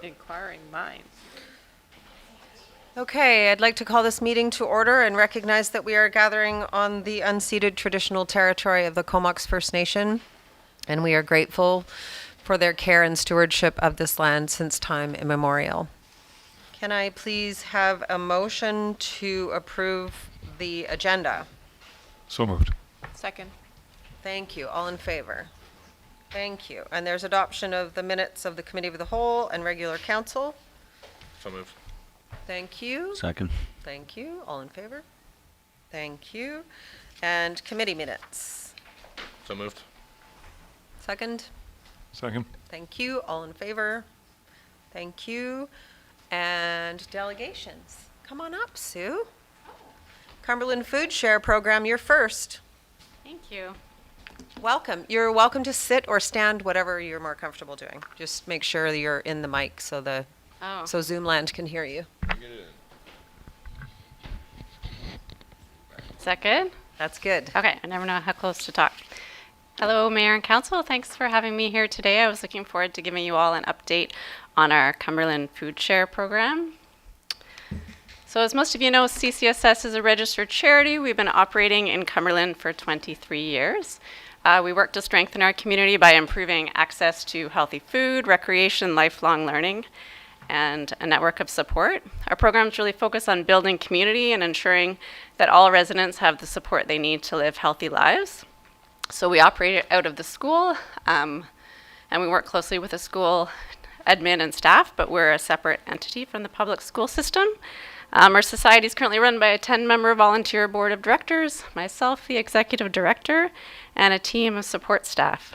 Inquiring minds. Okay, I'd like to call this meeting to order and recognize that we are gathering on the unceded traditional territory of the Comox First Nation, and we are grateful for their care and stewardship of this land since time immemorial. Can I please have a motion to approve the agenda? So moved. Second. Thank you. All in favor? Thank you. And there's adoption of the minutes of the Committee of the Whole and regular council. So moved. Thank you. Second. Thank you. All in favor? Thank you. And committee minutes. So moved. Second. Second. Thank you. All in favor? Thank you. And delegations. Come on up, Sue. Cumberland Food Share Program, you're first. Thank you. Welcome. You're welcome to sit or stand, whatever you're more comfortable doing. Just make sure that you're in the mic so Zoomland can hear you. Is that good? That's good. Okay, I never know how close to talk. Hello, Mayor and Council. Thanks for having me here today. I was looking forward to giving you all an update on our Cumberland Food Share program. So as most of you know, CCSS is a registered charity. We've been operating in Cumberland for 23 years. We work to strengthen our community by improving access to healthy food, recreation, lifelong learning, and a network of support. Our programs really focus on building community and ensuring that all residents have the support they need to live healthy lives. So we operate out of the school, and we work closely with the school admin and staff, but we're a separate entity from the public school system. Our society is currently run by a 10-member volunteer board of directors, myself, the executive director, and a team of support staff.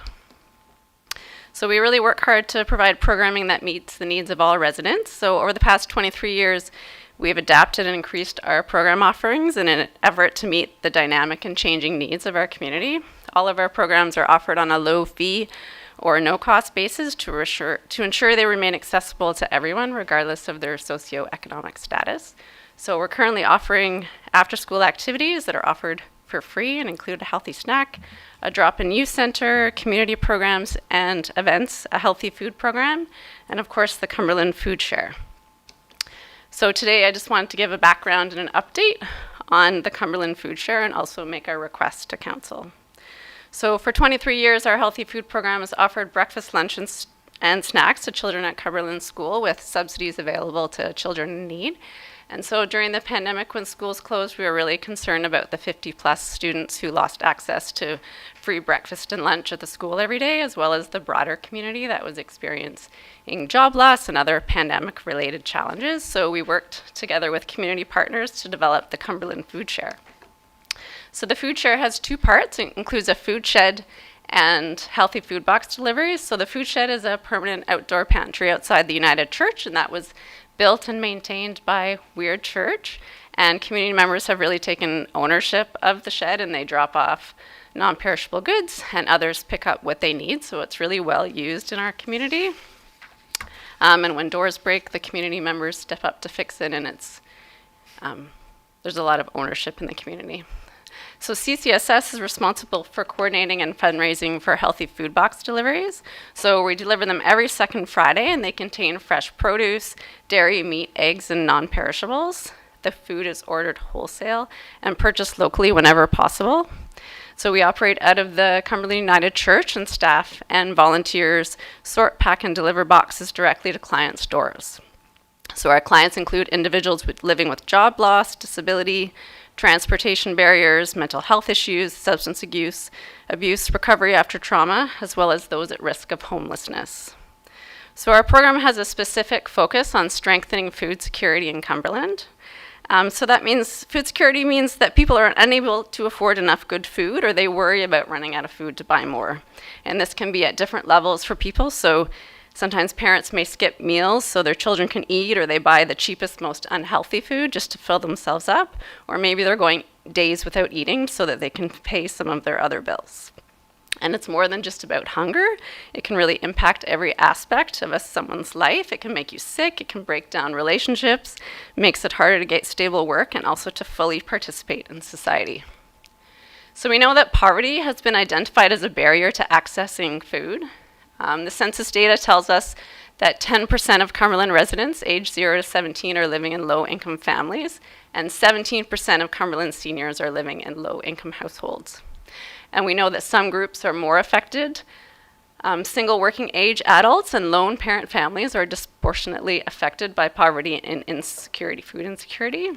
So we really work hard to provide programming that meets the needs of all residents. So over the past 23 years, we've adapted and increased our program offerings in an effort to meet the dynamic and changing needs of our community. All of our programs are offered on a low fee or no-cost basis to ensure they remain accessible to everyone, regardless of their socioeconomic status. So we're currently offering after-school activities that are offered for free and include a healthy snack, a drop-in youth center, community programs and events, a healthy food program, and of course the Cumberland Food Share. So today I just wanted to give a background and an update on the Cumberland Food Share and also make our request to Council. So for 23 years, our healthy food program has offered breakfast, lunch, and snacks to children at Cumberland School with subsidies available to children in need. And so during the pandemic, when schools closed, we were really concerned about the 50-plus students who lost access to free breakfast and lunch at the school every day, as well as the broader community that was experiencing job loss and other pandemic-related challenges. So we worked together with community partners to develop the Cumberland Food Share. So the food share has two parts. It includes a food shed and healthy food box deliveries. So the food shed is a permanent outdoor pantry outside the United Church, and that was built and maintained by Weird Church. And community members have really taken ownership of the shed, and they drop off non-perishable goods, and others pick up what they need. So it's really well used in our community. And when doors break, the community members step up to fix it, and there's a lot of ownership in the community. So CCSS is responsible for coordinating and fundraising for healthy food box deliveries. So we deliver them every second Friday, and they contain fresh produce, dairy, meat, eggs, and non-perishables. The food is ordered wholesale and purchased locally whenever possible. So we operate out of the Cumberland United Church, and staff and volunteers sort, pack, and deliver boxes directly to clients' doors. So our clients include individuals living with job loss, disability, transportation barriers, mental health issues, substance abuse, recovery after trauma, as well as those at risk of homelessness. So our program has a specific focus on strengthening food security in Cumberland. So that means food security means that people are unable to afford enough good food, or they worry about running out of food to buy more. And this can be at different levels for people. So sometimes parents may skip meals so their children can eat, or they buy the cheapest, most unhealthy food just to fill themselves up, or maybe they're going days without eating so that they can pay some of their other bills. And it's more than just about hunger. It can really impact every aspect of someone's life. It can make you sick, it can break down relationships, makes it harder to get stable work, and also to fully participate in society. So we know that poverty has been identified as a barrier to accessing food. The census data tells us that 10% of Cumberland residents aged 0 to 17 are living in low-income families, and 17% of Cumberland seniors are living in low-income households. And we know that some groups are more affected. Single working age adults and lone parent families are disproportionately affected by poverty and insecurity, food insecurity.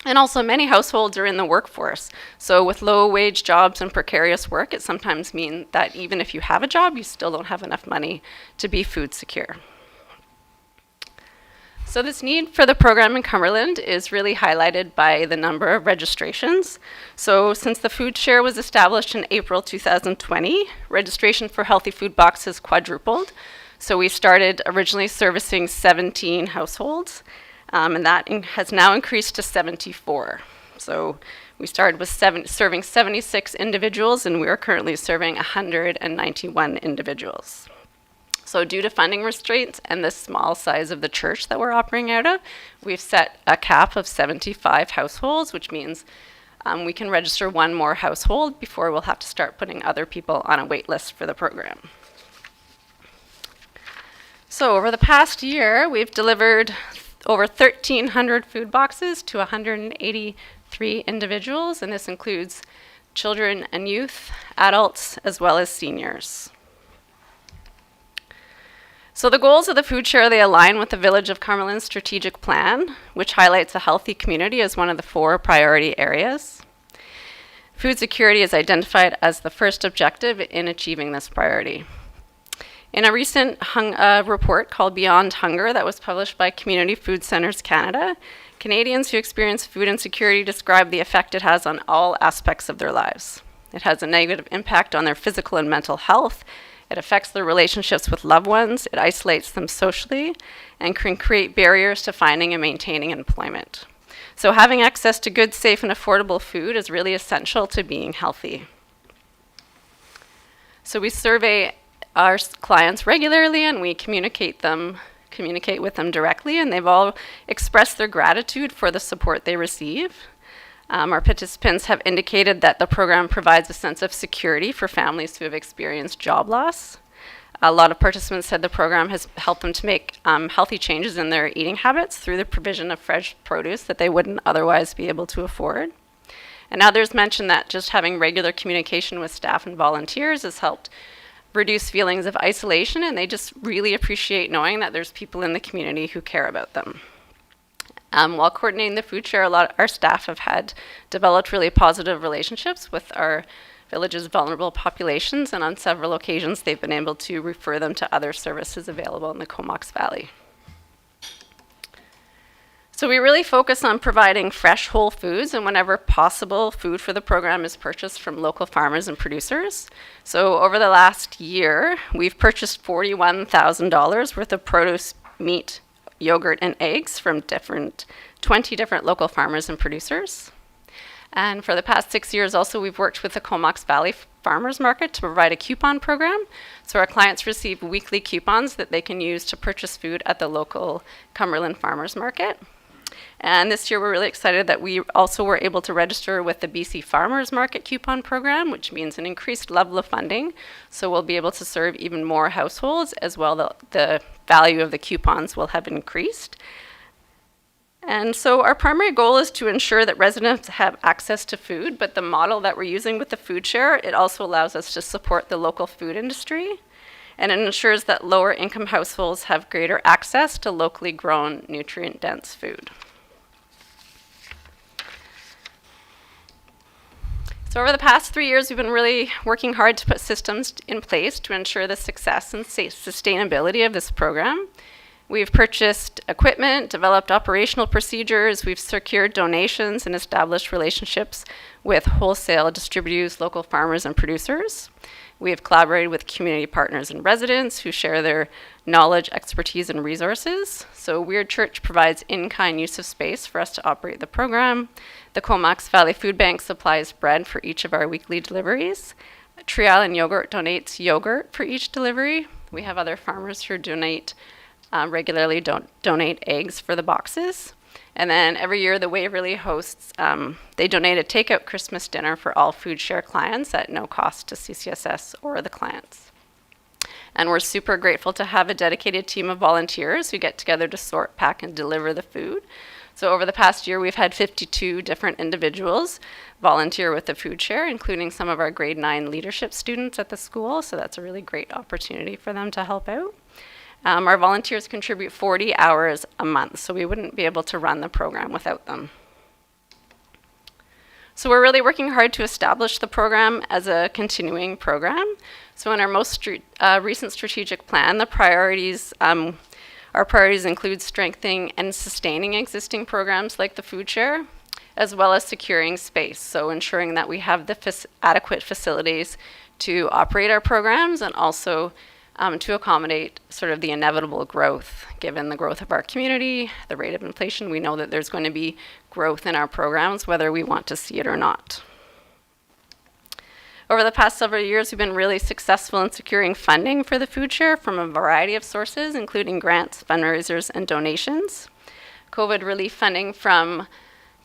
And also many households are in the workforce. So with low wage jobs and precarious work, it sometimes means that even if you have a job, you still don't have enough money to be food secure. So this need for the program in Cumberland is really highlighted by the number of registrations. So since the food share was established in April 2020, registration for Healthy Food Box has quadrupled. So we started originally servicing 17 households, and that has now increased to 74. So we started with serving 76 individuals, and we are currently serving 191 individuals. So due to funding restraints and the small size of the church that we're operating out of, we've set a cap of 75 households, which means we can register one more household before we'll have to start putting other people on a wait list for the program. So over the past year, we've delivered over 1,300 food boxes to 183 individuals, and this includes children and youth, adults, as well as seniors. So the goals of the food share, they align with the Village of Cumberland's strategic plan, which highlights a healthy community as one of the 4 priority areas. Food security is identified as the first objective in achieving this priority. In a recent report called Beyond Hunger that was published by Community Food Centres Canada, Canadians who experience food insecurity describe the effect it has on all aspects of their lives. It has a negative impact on their physical and mental health. It affects their relationships with loved ones, it isolates them socially, and can create barriers to finding and maintaining employment. So having access to good, safe, and affordable food is really essential to being healthy. So we survey our clients regularly, and we communicate with them directly, and they've all expressed their gratitude for the support they receive. Our participants have indicated that the program provides a sense of security for families who have experienced job loss. A lot of participants said the program has helped them to make healthy changes in their eating habits through the provision of fresh produce that they wouldn't otherwise be able to afford. And others mentioned that just having regular communication with staff and volunteers has helped reduce feelings of isolation, and they just really appreciate knowing that there's people in the community who care about them. While coordinating the food share, our staff have had developed really positive relationships with our village's vulnerable populations, and on several occasions they've been able to refer them to other services available in the Comox Valley. So we really focus on providing fresh, whole foods, and whenever possible, food for the program is purchased from local farmers and producers. So over the last year, we've purchased $41,000 worth of produce, meat, yogurt, and eggs from 20 different local farmers and producers. And for the past 6 years also, we've worked with the Comox Valley Farmers Market to provide a coupon program. So our clients receive weekly coupons that they can use to purchase food at the local Cumberland Farmers Market. And this year we're really excited that we also were able to register with the BC Farmers Market coupon program, which means an increased level of funding. So we'll be able to serve even more households, as well the value of the coupons will have increased. And so our primary goal is to ensure that residents have access to food, but the model that we're using with the food share, it also allows us to support the local food industry, and it ensures that lower income households have greater access to locally grown, nutrient-dense food. So over the past 3 years, we've been really working hard to put systems in place to ensure the success and sustainability of this program. We've purchased equipment, developed operational procedures, we've secured donations and established relationships with wholesale distributors, local farmers, and producers. We have collaborated with community partners and residents who share their knowledge, expertise, and resources. So Weird Church provides in-kind use of space for us to operate the program. The Comox Valley Food Bank supplies bread for each of our weekly deliveries. Tree Island Yogurt donates yogurt for each delivery. We have other farmers who regularly donate eggs for the boxes. And then every year the Waverly hosts, they donate a takeout Christmas dinner for all food share clients at no cost to CCSS or the clients. And we're super grateful to have a dedicated team of volunteers who get together to sort, pack, and deliver the food. So over the past year, we've had 52 different individuals volunteer with the food share, including some of our grade 9 leadership students at the school. So that's a really great opportunity for them to help out. Our volunteers contribute 40 hours a month, so we wouldn't be able to run the program without them. So we're really working hard to establish the program as a continuing program. So in our most recent strategic plan, the priorities, our priorities include strengthening and sustaining existing programs like the food share, as well as securing space. So ensuring that we have the adequate facilities to operate our programs and also to accommodate sort of the inevitable growth. Given the growth of our community, the rate of inflation, we know that there's going to be growth in our programs, whether we want to see it or not. Over the past several years, we've been really successful in securing funding for the food share from a variety of sources, including grants, fundraisers, and donations. COVID relief funding from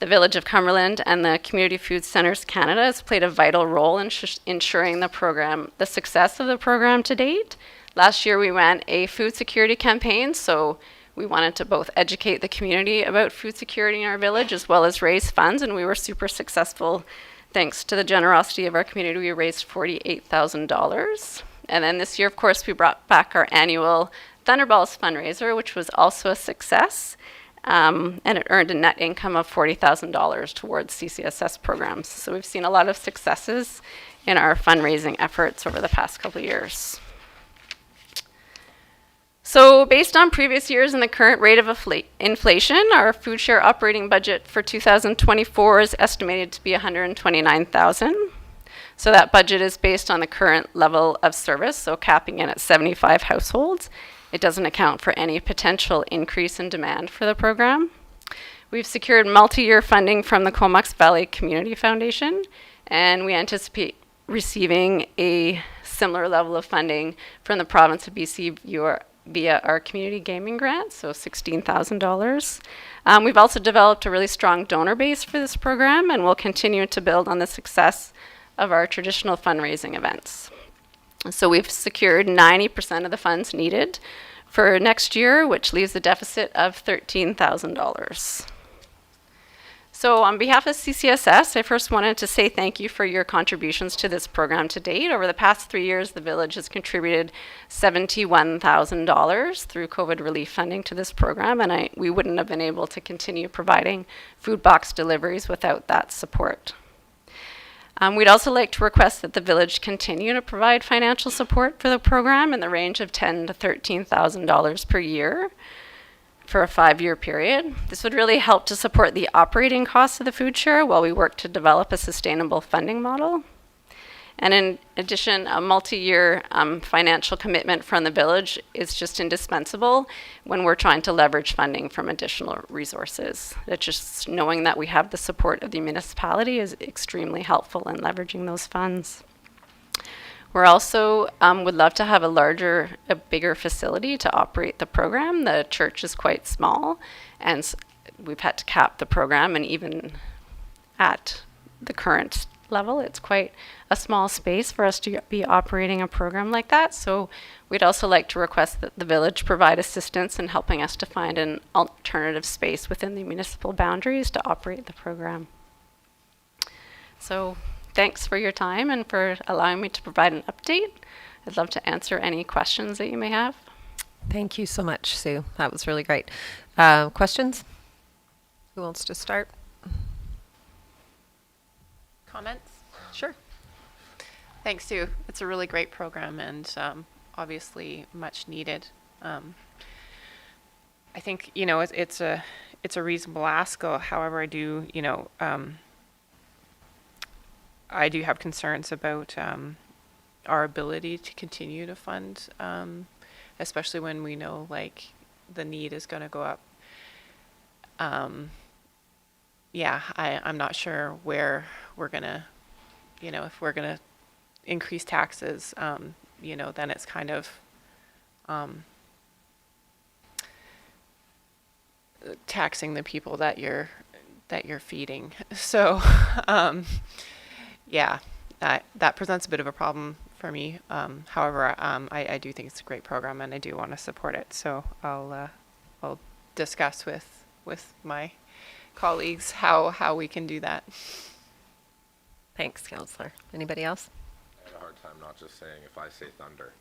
the Village of Cumberland and the Community Food Centres Canada has played a vital role in ensuring the success of the program to date. Last year, we ran a food security campaign, so we wanted to both educate the community about food security in our village as well as raise funds, and we were super successful. Thanks to the generosity of our community, we raised $48,000. And then this year, of course, we brought back our annual Thunderballs fundraiser, which was also a success. And it earned a net income of $40,000 towards CCSS programs. So we've seen a lot of successes in our fundraising efforts over the past couple of years. So based on previous years and the current rate of inflation, our food share operating budget for 2024 is estimated to be $129,000. So that budget is based on the current level of service, so capping in at 75 households. It doesn't account for any potential increase in demand for the program. We've secured multi-year funding from the Comox Valley Community Foundation, and we anticipate receiving a similar level of funding from the province of BC via our community gaming grant, so $16,000. We've also developed a really strong donor base for this program, and we'll continue to build on the success of our traditional fundraising events. So we've secured 90% of the funds needed for next year, which leaves a deficit of $13,000. So on behalf of CCSS, I first wanted to say thank you for your contributions to this program to date. Over the past 3 years, the village has contributed $71,000 through COVID relief funding to this program, and we wouldn't have been able to continue providing food box deliveries without that support. We'd also like to request that the village continue to provide financial support for the program in the range of $10,000 to $13,000 per year for a 5-year period. This would really help to support the operating costs of the food share while we work to develop a sustainable funding model. And in addition, a multi-year financial commitment from the village is just indispensable when we're trying to leverage funding from additional resources. That just knowing that we have the support of the municipality is extremely helpful in leveraging those funds. We're also would love to have a bigger facility to operate the program. The church is quite small, and we've had to cap the program, and even at the current level, it's quite a small space for us to be operating a program like that. So we'd also like to request that the village provide assistance in helping us to find an alternative space within the municipal boundaries to operate the program. So thanks for your time and for allowing me to provide an update. I'd love to answer any questions that you may have. Thank you so much, Sue. That was really great. Questions? Who wants to start? Comments? Sure. Thanks, Sue. It's a really great program and obviously much needed. I think it's a reasonable ask. However, I do have concerns about our ability to continue to fund, especially when we know the need is going to go up. I'm not sure where we're gonna, if we're gonna increase taxes, then it's kind of taxing the people that you're feeding. So that presents a bit of a problem for me. However, I do think it's a great program, and I do want to support it. So I'll discuss with my colleagues how we can do that. Thanks, Counselor. Anybody else? I had a hard time not just saying if I say thunder.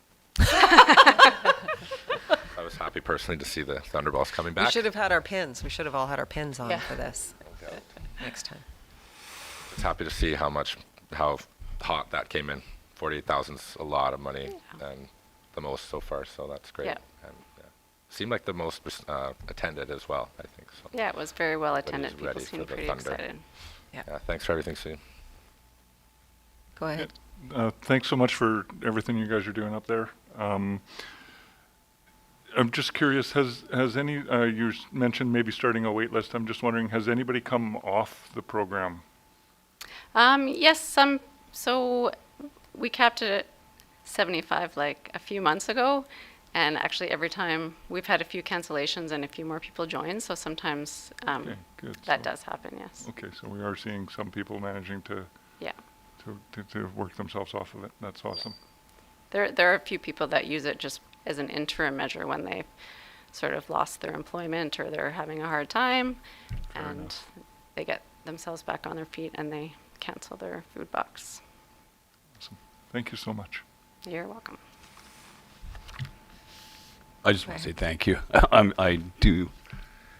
I was happy personally to see the Thunderbolts coming We back. should have had our pins. We should have all had our pins on Yeah. for this Okay. next time. Just happy to see how hot that came in. 48,000's a lot of money and the most so far, so that's great. Yeah. And seemed like the most attended as well, I think. So. Yeah, it was very well Everybody's attended. People ready for seemed the pretty Thunder. excited. Yeah, thanks for everything, Sue. Go ahead. Thanks so much for everything you guys are doing up there. I'm just curious, has any, you mentioned maybe starting a wait list. I'm just wondering, has anybody come off the program? Yes, so we capped it at 75 like a few months ago, and actually every time we've had a few cancellations and a few more people join, so sometimes Okay, good. that So- does happen, yes. Okay, so we are seeing some people managing to Yeah. to work themselves off of it. That's awesome. There are a few people that use it just as an interim measure when they've sort of lost their employment or they're having a hard time, Fair and enough. they get themselves back on their feet and they cancel their food box. Awesome. Thank you so much. You're welcome. I just want to say thank you. I do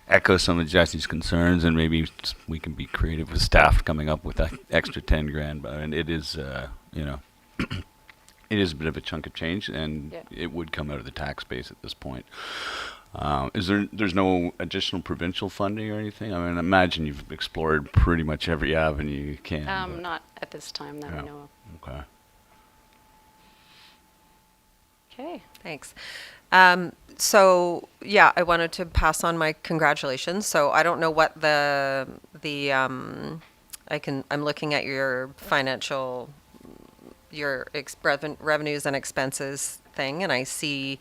echo some of Jesse's concerns, and maybe we can be creative with staff coming up with that extra 10 grand. But and it is, it is a bit of a chunk of change, and Yeah. it would come out of the tax base at this point. There's no additional provincial funding or anything? I mean, I imagine you've explored pretty much every avenue you can. but- Not at this time that Yeah. I know of. Okay. Okay, thanks. So yeah, I wanted to pass on my congratulations. So I don't know what I'm looking at your financial, your revenues and expenses thing, and I see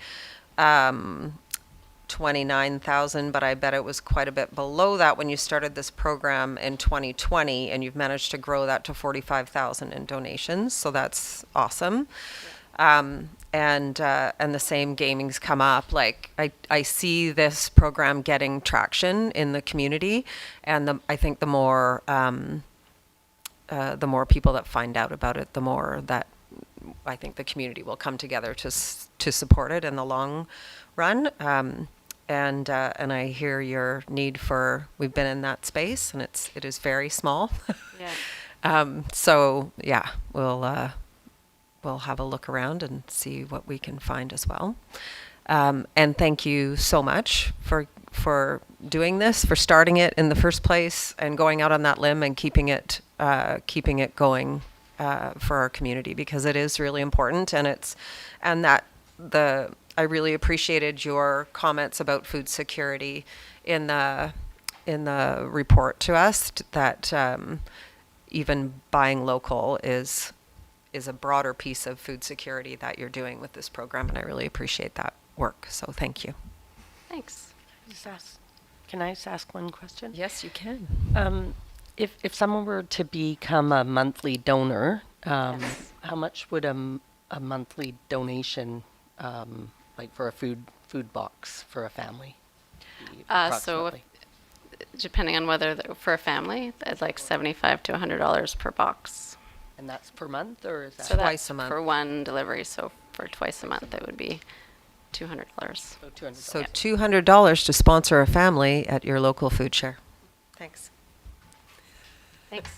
29,000, but I bet it was quite a bit below that when you started this program in 2020, and you've managed to grow that to 45,000 in donations. So that's awesome. And the same gaming's come up. Like I see this program getting traction in the community, and I think the more people that find out about it, the more that I think the community will come together to support it in the long run. And I hear your need for. We've been in that space, and it is very small. Yeah. So yeah, we'll have a look around and see what we can find as well. And thank you so much for doing this, for starting it in the first place, and going out on that limb and keeping it going for our community, because it is really important. I really appreciated your comments about food security in the report to us, that even buying local is a broader piece of food security that you're doing with this program, and I really appreciate that work. So thank you. Thanks. Can I just ask one question? Yes, you can. If someone were to become a monthly donor, Yes. how much would a monthly donation, like for a food box for a family, be So approximately? depending on whether for a family, it's like $75 to $100 per box. And that's per month, or is that? So Twice that's a month. for one delivery. So for twice a month, it would be $200. So $200. So $200 to sponsor a family at your local food share. Thanks. Thanks.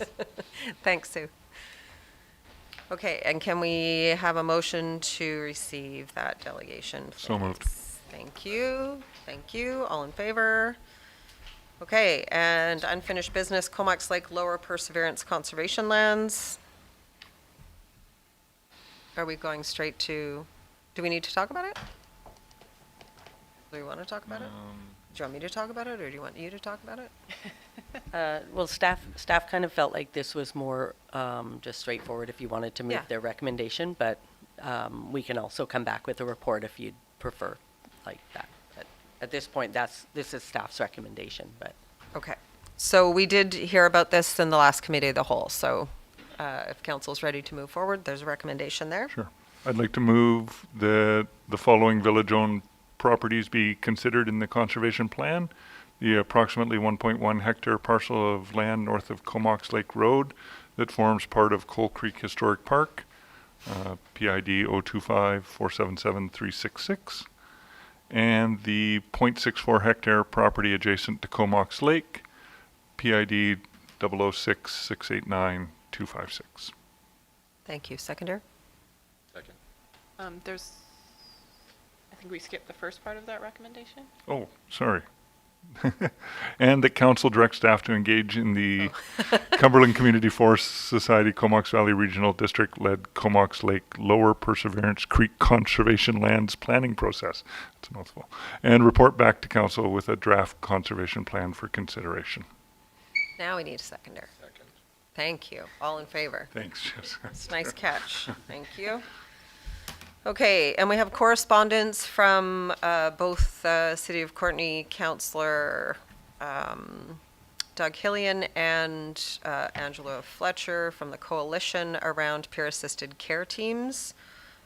Thanks, Sue. Okay, and can we have a motion to receive that delegation? So moved. please? Thank you. Thank you. All in favor? Okay, and unfinished business, Comox Lake Lower Perseverance Conservation Lands. Are we going straight to, do we need to talk about it? Do we want to talk about it? Do you want me to talk about it, or do you want you to talk about it? Well, staff kind of felt like this was more just straightforward if you wanted to Yeah. make their recommendation, but we can also come back with a report if you'd prefer like that. But at this point, this is staff's recommendation, but. Okay, so we did hear about this in the last committee of the whole, so if council's ready to move forward, there's a recommendation there. Sure. I'd like to move that the following village-owned properties be considered in the conservation plan. The approximately 1.1 hectare parcel of land north of Comox Lake Road that forms part of Coal Creek Historic Park, PID 025477366, and the 0.64 hectare property adjacent to Comox Lake, PID 006689256. Thank you. Seconder? Second. There's, I think we skipped the first part of that recommendation. Oh, sorry. And that council directs staff to engage in the Cumberland Community Forest Society Comox Valley Regional District-led Comox Lake Lower Perseverance Creek Conservation Lands planning process. That's a mouthful. And report back to council with a draft conservation plan for consideration. Now we need a seconder. Second. Thank you. All in favor? Thanks, Jessica. It's a nice catch. Thank you. Okay, and we have correspondence from both City of Courtenay Councillor Doug Hillian and Angela Fletcher from the Coalition around peer-assisted care teams.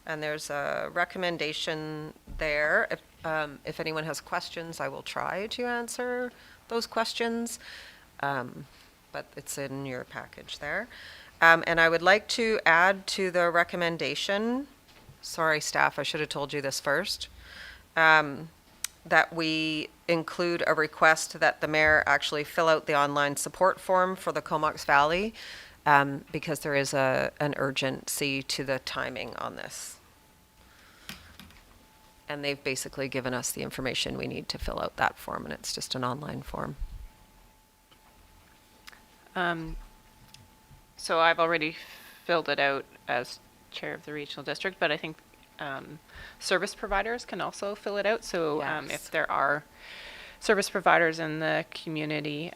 And there's a recommendation there. If anyone has questions, I will try to answer those questions. But it's in your package there. And I would like to add to the recommendation, sorry staff, I should have told you this first, that we include a request that the mayor actually fill out the online support form for the Comox Valley, because there is an urgency to the timing on this. And they've basically given us the information we need to fill out that form, and it's just an online form. So I've already filled it out as chair of the regional district, but I think service providers can also fill it out. So Yes. if there are service providers in the community,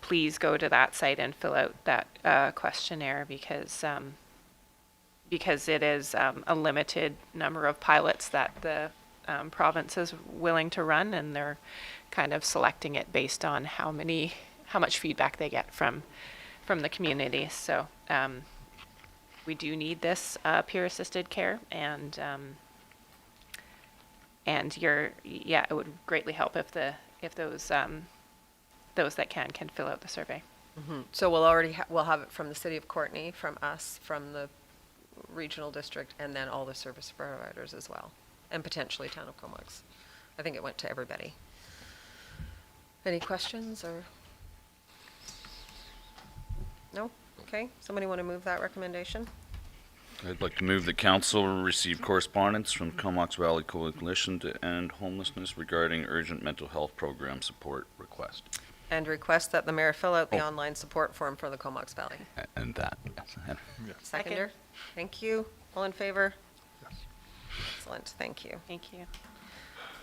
please go to that site and fill out that questionnaire, because it is a limited number of pilots that the province is willing to run, and they're kind of selecting it based on how much feedback they get from the community. So we do need this peer-assisted care, and it would greatly help if those that can fill out the survey. So we'll have it from the City of Courtenay, from us, from the regional district, and then all the service providers as well, and potentially Town of Comox. I think it went to everybody. Any questions or? No? Okay. Somebody want to move that recommendation? I'd like to move that council receive correspondence from Comox Valley Coalition to End Homelessness regarding urgent mental health program support request. And request that the mayor fill out the online support form for the Comox Valley. And that. Seconder? Thank you. All in favor? Excellent. Thank you. Thank you.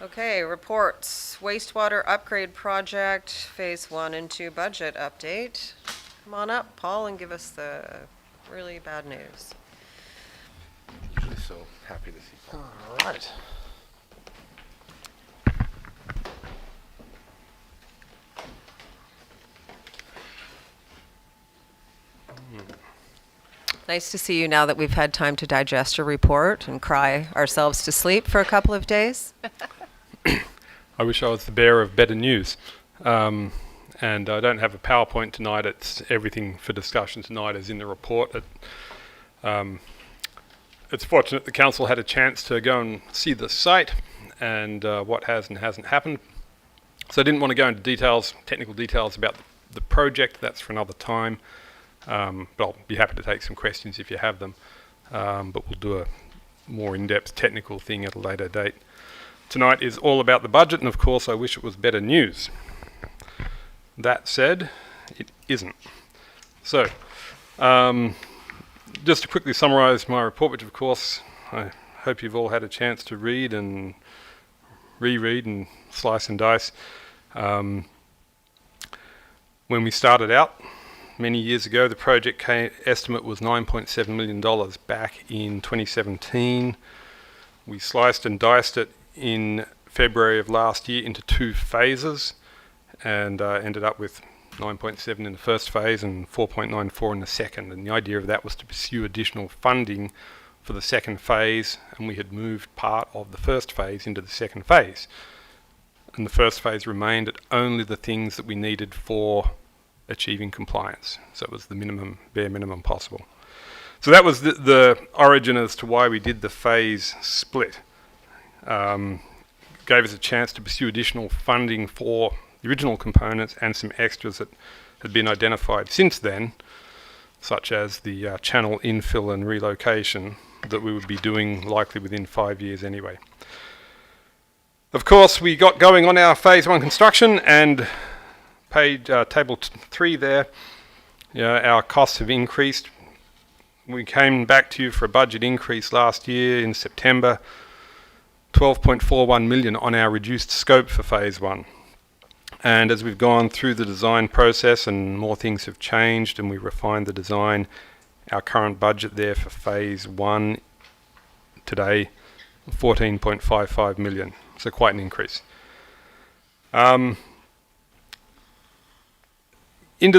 Okay, reports. Wastewater upgrade project, phase 1 and 2 budget update. Come on up, Paul, and give us the really bad news. Usually so happy to see Paul. All right. Nice to see you now that we've had time to digest your report and cry ourselves to sleep for a couple of days. I wish I was the bearer of better news. And I don't have a PowerPoint tonight. It's everything for discussion tonight is in the report. It's fortunate the council had a chance to go and see the site and what has and hasn't happened. So I didn't want to go into details, technical details about the project. That's for another time. But I'll be happy to take some questions if you have them. But we'll do a more in-depth technical thing at a later date. Tonight is all about the budget, and of course I wish it was better news. That said, it isn't. So, just to quickly summarise my report, which of course I hope you've all had a chance to read and reread and slice and dice. When we started out many years ago, the project estimate was $9.7 million back in 2017. We sliced and diced it in February of last year into 2 phases and ended up with 9.7 in the first phase and 4.94 in the second. And the idea of that was to pursue additional funding for the second phase, and we had moved part of the first phase into the second phase. And the first phase remained at only the things that we needed for achieving compliance. So it was the minimum, bare minimum possible. So that was the origin as to why we did the phase split. Gave us a chance to pursue additional funding for the original components and some extras that had been identified since then, such as the channel infill and relocation that we would be doing likely within 5 years anyway. Of course, we got going on our phase 1 construction, and table 3 there, our costs have increased. We came back to you for a budget increase last year in September, 12.41 million on our reduced scope for phase 1. And as we've gone through the design process and more things have changed and we refined the design, our current budget there for phase 1 today, 14.55 million. So quite an increase. Into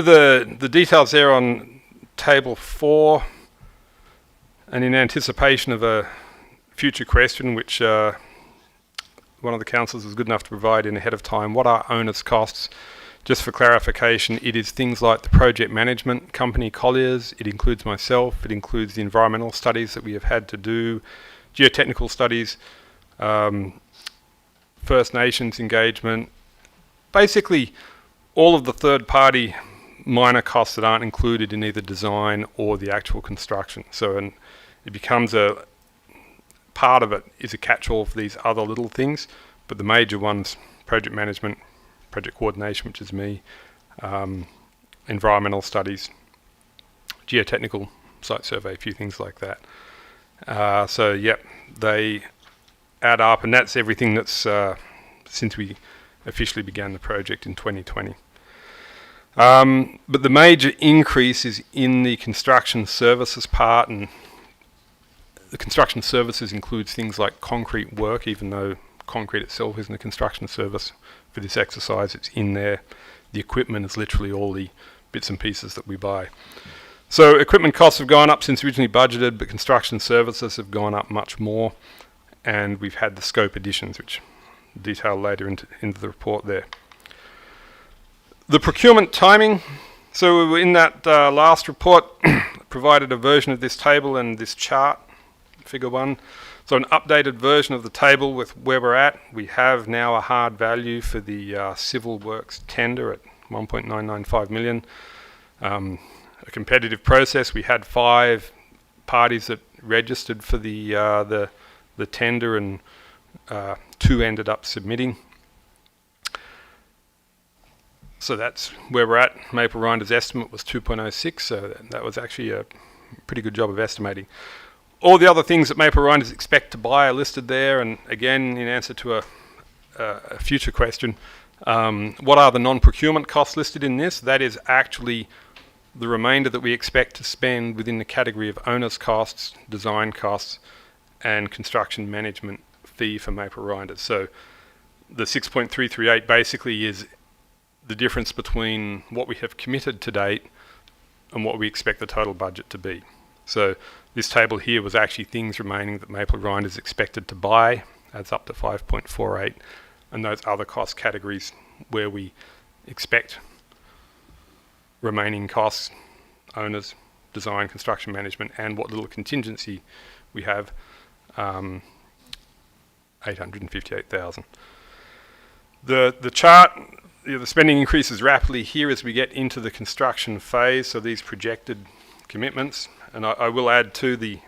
the details there on table 4, and in anticipation of a future question which one of the councillors was good enough to provide in ahead of time, what are owner's costs? Just for clarification, it is things like the project management company Colliers, it includes myself, it includes the environmental studies that we have had to do, geotechnical studies, First Nations engagement, basically all of the third-party minor costs that aren't included in either design or the actual construction. So it becomes a part of it is a catch-all for these other little things, but the major ones, project management, project coordination, which is me, environmental studies, geotechnical, site survey, a few things like that. So yep, they add up, and that's everything that's since we officially began the project in 2020. But the major increase is in the construction services part, and the construction services includes things like concrete work, even though concrete itself isn't a construction service for this exercise, it's in there. The equipment is literally all the bits and pieces that we buy. So equipment costs have gone up since originally budgeted, but construction services have gone up much more, and we've had the scope additions, which detail later into the report there. The procurement timing. So in that last report, provided a version of this table and this chart, figure 1. So an updated version of the table with where we're at. We have now a hard value for the civil works tender at 1.995 million. A competitive process. We had 5 parties that registered for the tender, and 2 ended up submitting. So that's where we're at. Maple Rinder's estimate was 2.06, so that was actually a pretty good job of estimating. All the other things that Maple Rinders expect to buy are listed there, and again, in answer to a future question, what are the non-procurement costs listed in this? That is actually the remainder that we expect to spend within the category of owner's costs, design costs, and construction management fee for Maple Rinders. So the 6.338 basically is the difference between what we have committed to date and what we expect the total budget to be. So this table here was actually things remaining that Maple Rind is expected to buy. Adds up to 5.48, and those other cost categories where we expect remaining costs, owners, design, construction management, and what little contingency we have, 858,000. The chart, the spending increases rapidly here as we get into the construction phase, so these projected commitments, and I will add to the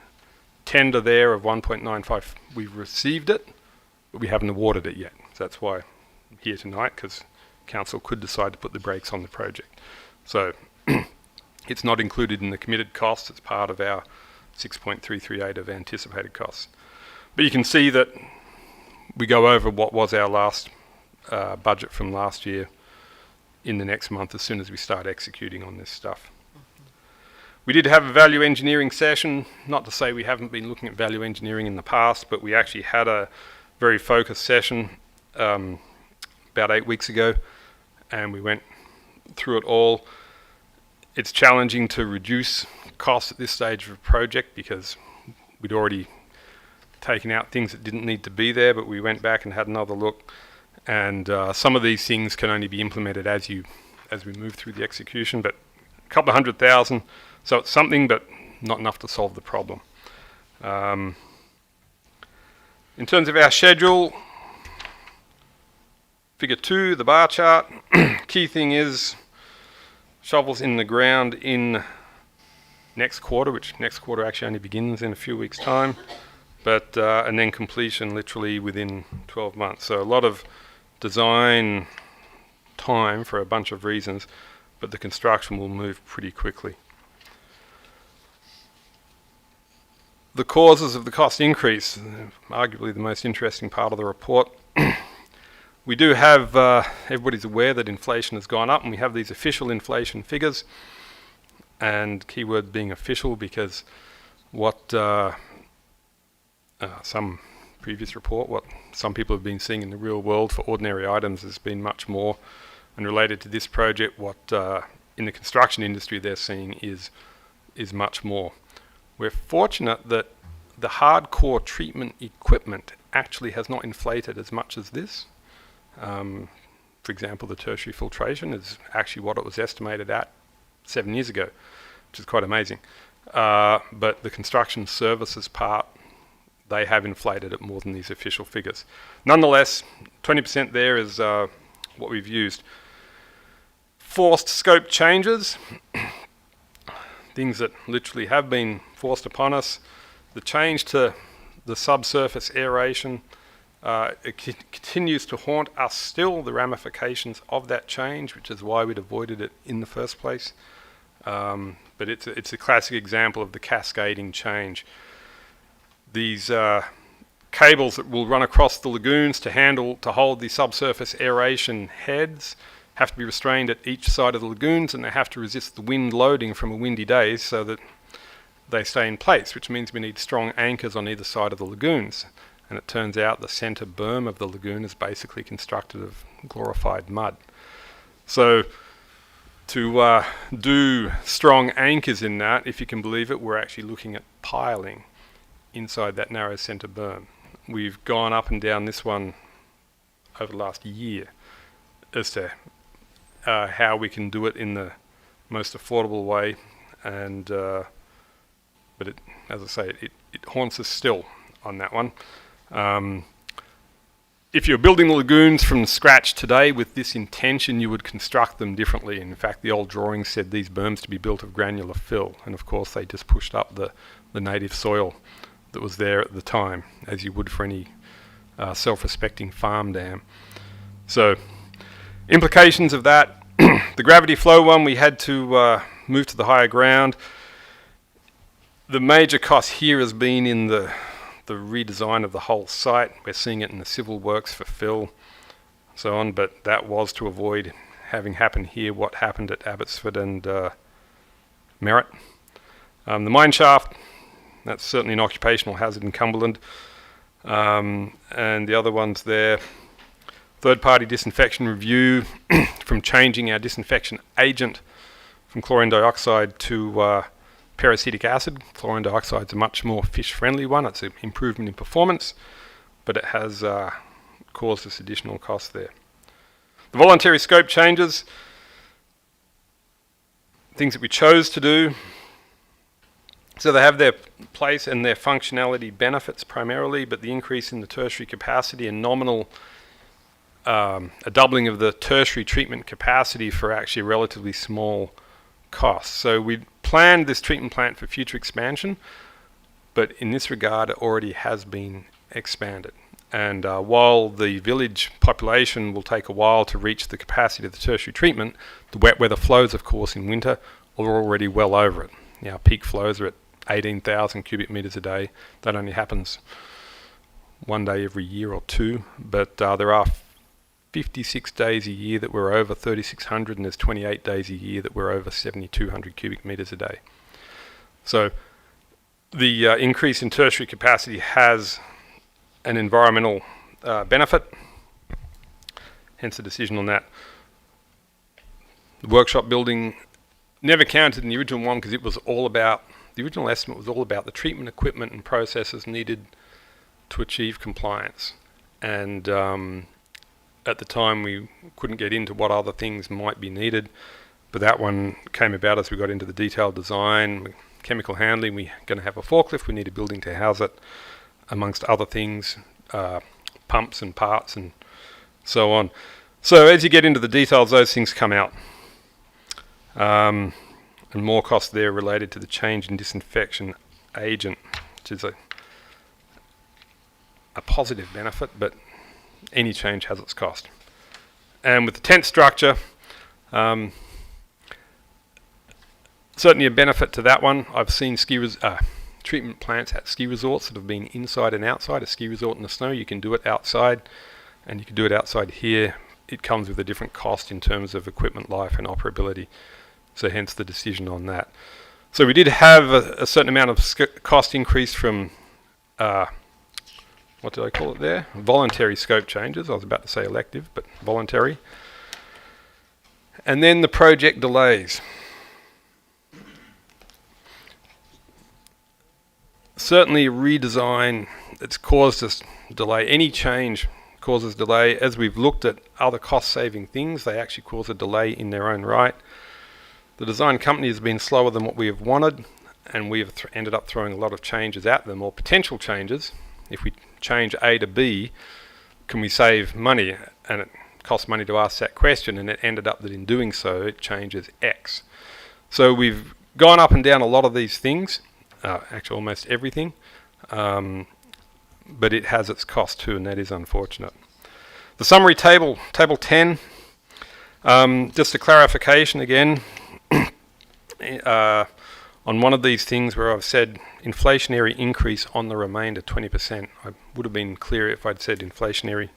tender there of 1.95, we've received it, but we haven't awarded it yet. So that's why I'm here tonight, because council could decide to put the brakes on the project. So it's not included in the committed costs, it's part of our 6.338 of anticipated costs. But you can see that we go over what was our last budget from last year in the next month as soon as we start executing on this stuff. We did have a value engineering session, not to say we haven't been looking at value engineering in the past, but we actually had a very focused session about 8 weeks ago, and we went through it all. It's challenging to reduce costs at this stage of a project because we'd already taken out things that didn't need to be there, but we went back and had another look. And some of these things can only be implemented as we move through the execution, but a couple of $100,000, so it's something, but not enough to solve the problem. In terms of our schedule, figure 2, the bar chart, key thing is shovels in the ground in next quarter, which next quarter actually only begins in a few weeks' time, but and then completion literally within 12 months. So a lot of design time for a bunch of reasons, but the construction will move pretty quickly. The causes of the cost increase, arguably the most interesting part of the report. We do have, everybody's aware that inflation has gone up, and we have these official inflation figures, and keyword being official because what some previous report, what some people have been seeing in the real world for ordinary items has been much more, and related to this project, what in the construction industry they're seeing is much more. We're fortunate that the hardcore treatment equipment actually has not inflated as much as this. For example, the tertiary filtration is actually what it was estimated at 7 years ago, which is quite amazing. But the construction services part, they have inflated it more than these official figures. Nonetheless, 20% there is what we've used. Forced scope changes, things that literally have been forced upon us. The change to the subsurface aeration, it continues to haunt us still, the ramifications of that change, which is why we'd avoided it in the first place. But it's a classic example of the cascading change. These cables that will run across the lagoons to hold the subsurface aeration heads have to be restrained at each side of the lagoons, and they have to resist the wind loading from a windy day so that they stay in place, which means we need strong anchors on either side of the lagoons. And it turns out the center berm of the lagoon is basically constructed of glorified mud. So to do strong anchors in that, if you can believe it, we're actually looking at piling inside that narrow center berm. We've gone up and down this one over the last year as to how we can do it in the most affordable way, and but it, as I say, it haunts us still on that one. If you're building the lagoons from scratch today with this intention, you would construct them differently. In fact, the old drawing said these berms to be built of granular fill, and of course they just pushed up the native soil that was there at the time, as you would for any self-respecting farm dam. So, implications of that, the gravity flow one, we had to move to the higher ground. The major cost here has been in the redesign of the whole site. We're seeing it in the civil works for fill, so on, but that was to avoid having happen here what happened at Abbotsford and Merritt. The mine shaft, that's certainly an occupational hazard in Cumberland. And the other ones there, third-party disinfection review from changing our disinfection agent from chlorine dioxide to peracetic acid. Chlorine dioxide is a much more fish-friendly one. It's an improvement in performance, but it has caused us additional costs there. The voluntary scope changes, things that we chose to do. So they have their place and their functionality benefits primarily, but the increase in the tertiary capacity and nominal, a doubling of the tertiary treatment capacity for actually a relatively small cost. So we planned this treatment plant for future expansion, but in this regard it already has been expanded. And while the village population will take a while to reach the capacity of the tertiary treatment, the wet weather flows, of course, in winter are already well over it. Now, peak flows are at 18,000 cubic meters a day. That only happens one day every year or two, but there are 56 days a year that we're over 3,600, and there's 28 days a year that we're over 7,200 cubic meters a day. So the increase in tertiary capacity has an environmental benefit, hence the decision on that. The workshop building never counted in the original one because it was all about the original estimate was all about the treatment equipment and processes needed to achieve compliance. And at the time we couldn't get into what other things might be needed, but that one came about as we got into the detailed design, chemical handling. We're going to have a forklift, we need a building to house it, amongst other things, pumps and parts and so on. So as you get into the details, those things come out. And more costs there related to the change in disinfection agent, which is a positive benefit, but any change has its cost. And with the tent structure, certainly a benefit to that one. I've seen treatment plants at ski resorts that have been inside and outside. A ski resort in the snow, you can do it outside, and you can do it outside here. It comes with a different cost in terms of equipment life and operability. So hence the decision on that. So we did have a certain amount of cost increase from, what did I call it there? Voluntary scope changes. I was about to say elective, but voluntary. And then the project delays. Certainly redesign, it's caused us delay. Any change causes delay. As we've looked at other cost-saving things, they actually cause a delay in their own right. The design company has been slower than what we have wanted, and we have ended up throwing a lot of changes at them, or potential changes. If we change A to B, can we save money? And it costs money to ask that question, and it ended up that in doing so, it changes X. So we've gone up and down a lot of these things, actually almost everything, but it has its cost too, and that is unfortunate. The summary table, table 10, just a clarification again, on one of these things where I've said inflationary increase on the remainder 20%. I would have been clearer if I'd said inflationary.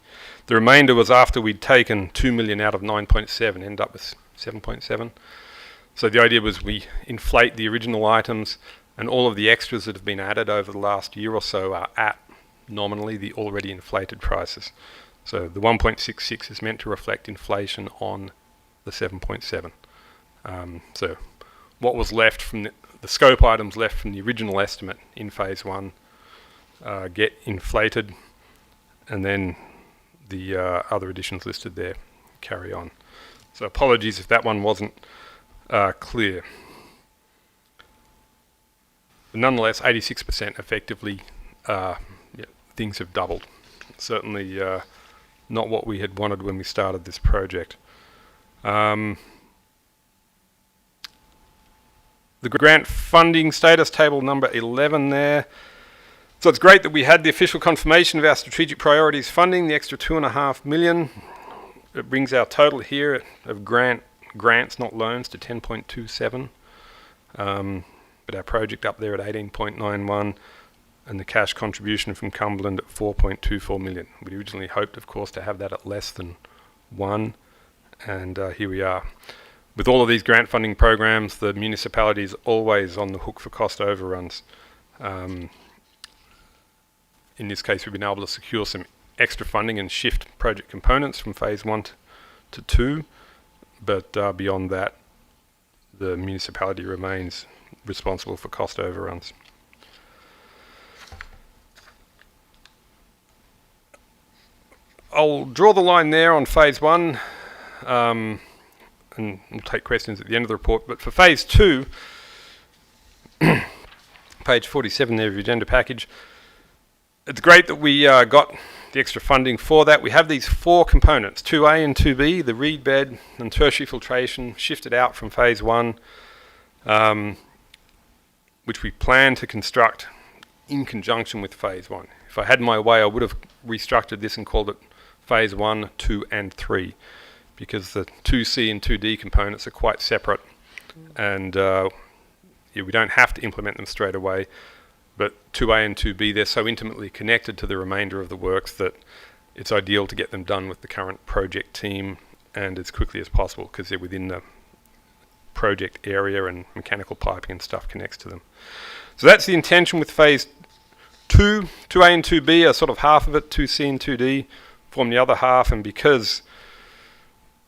The remainder was after we'd taken 2 million out of 9.7, ended up with 7.7. So the idea was we inflate the original items, and all of the extras that have been added over the last year or so are at nominally the already inflated prices. So the 1.66 is meant to reflect inflation on the 7.7. So what was left from the scope items left from the original estimate in phase 1 get inflated, and then the other additions listed there carry on. So apologies if that one wasn't clear. But nonetheless, 86% effectively, things have doubled. Certainly not what we had wanted when we started this project. The grant funding status, table number 11 there. So it's great that we had the official confirmation of our strategic priorities funding, the extra $2.5 million. It brings our total here of grants, not loans, to 10.27. But our project up there at 18.91, and the cash contribution from Cumberland at 4.24 million. We originally hoped, of course, to have that at less than 1, and here we are. With all of these grant funding programs, the municipality is always on the hook for cost overruns. In this case, we've been able to secure some extra funding and shift project components from phase 1 to 2, but beyond that, the municipality remains responsible for cost overruns. I'll draw the line there on phase 1, and we'll take questions at the end of the report. But for phase 2, page 47 there of your agenda package, it's great that we got the extra funding for that. We have these 4 components, 2A and 2B, the reed bed and tertiary filtration, shifted out from phase 1, which we plan to construct in conjunction with phase 1. If I had my way, I would have restructured this and called it phase 1, 2 and 3, because the 2C and 2D components are quite separate, and we don't have to implement them straight away, but 2A and 2B, they're so intimately connected to the remainder of the works that it's ideal to get them done with the current project team and as quickly as possible, because they're within the project area and mechanical piping and stuff connects to them. So that's the intention with phase 2. 2A and 2B are sort of half of it, 2C and 2D form the other half, and because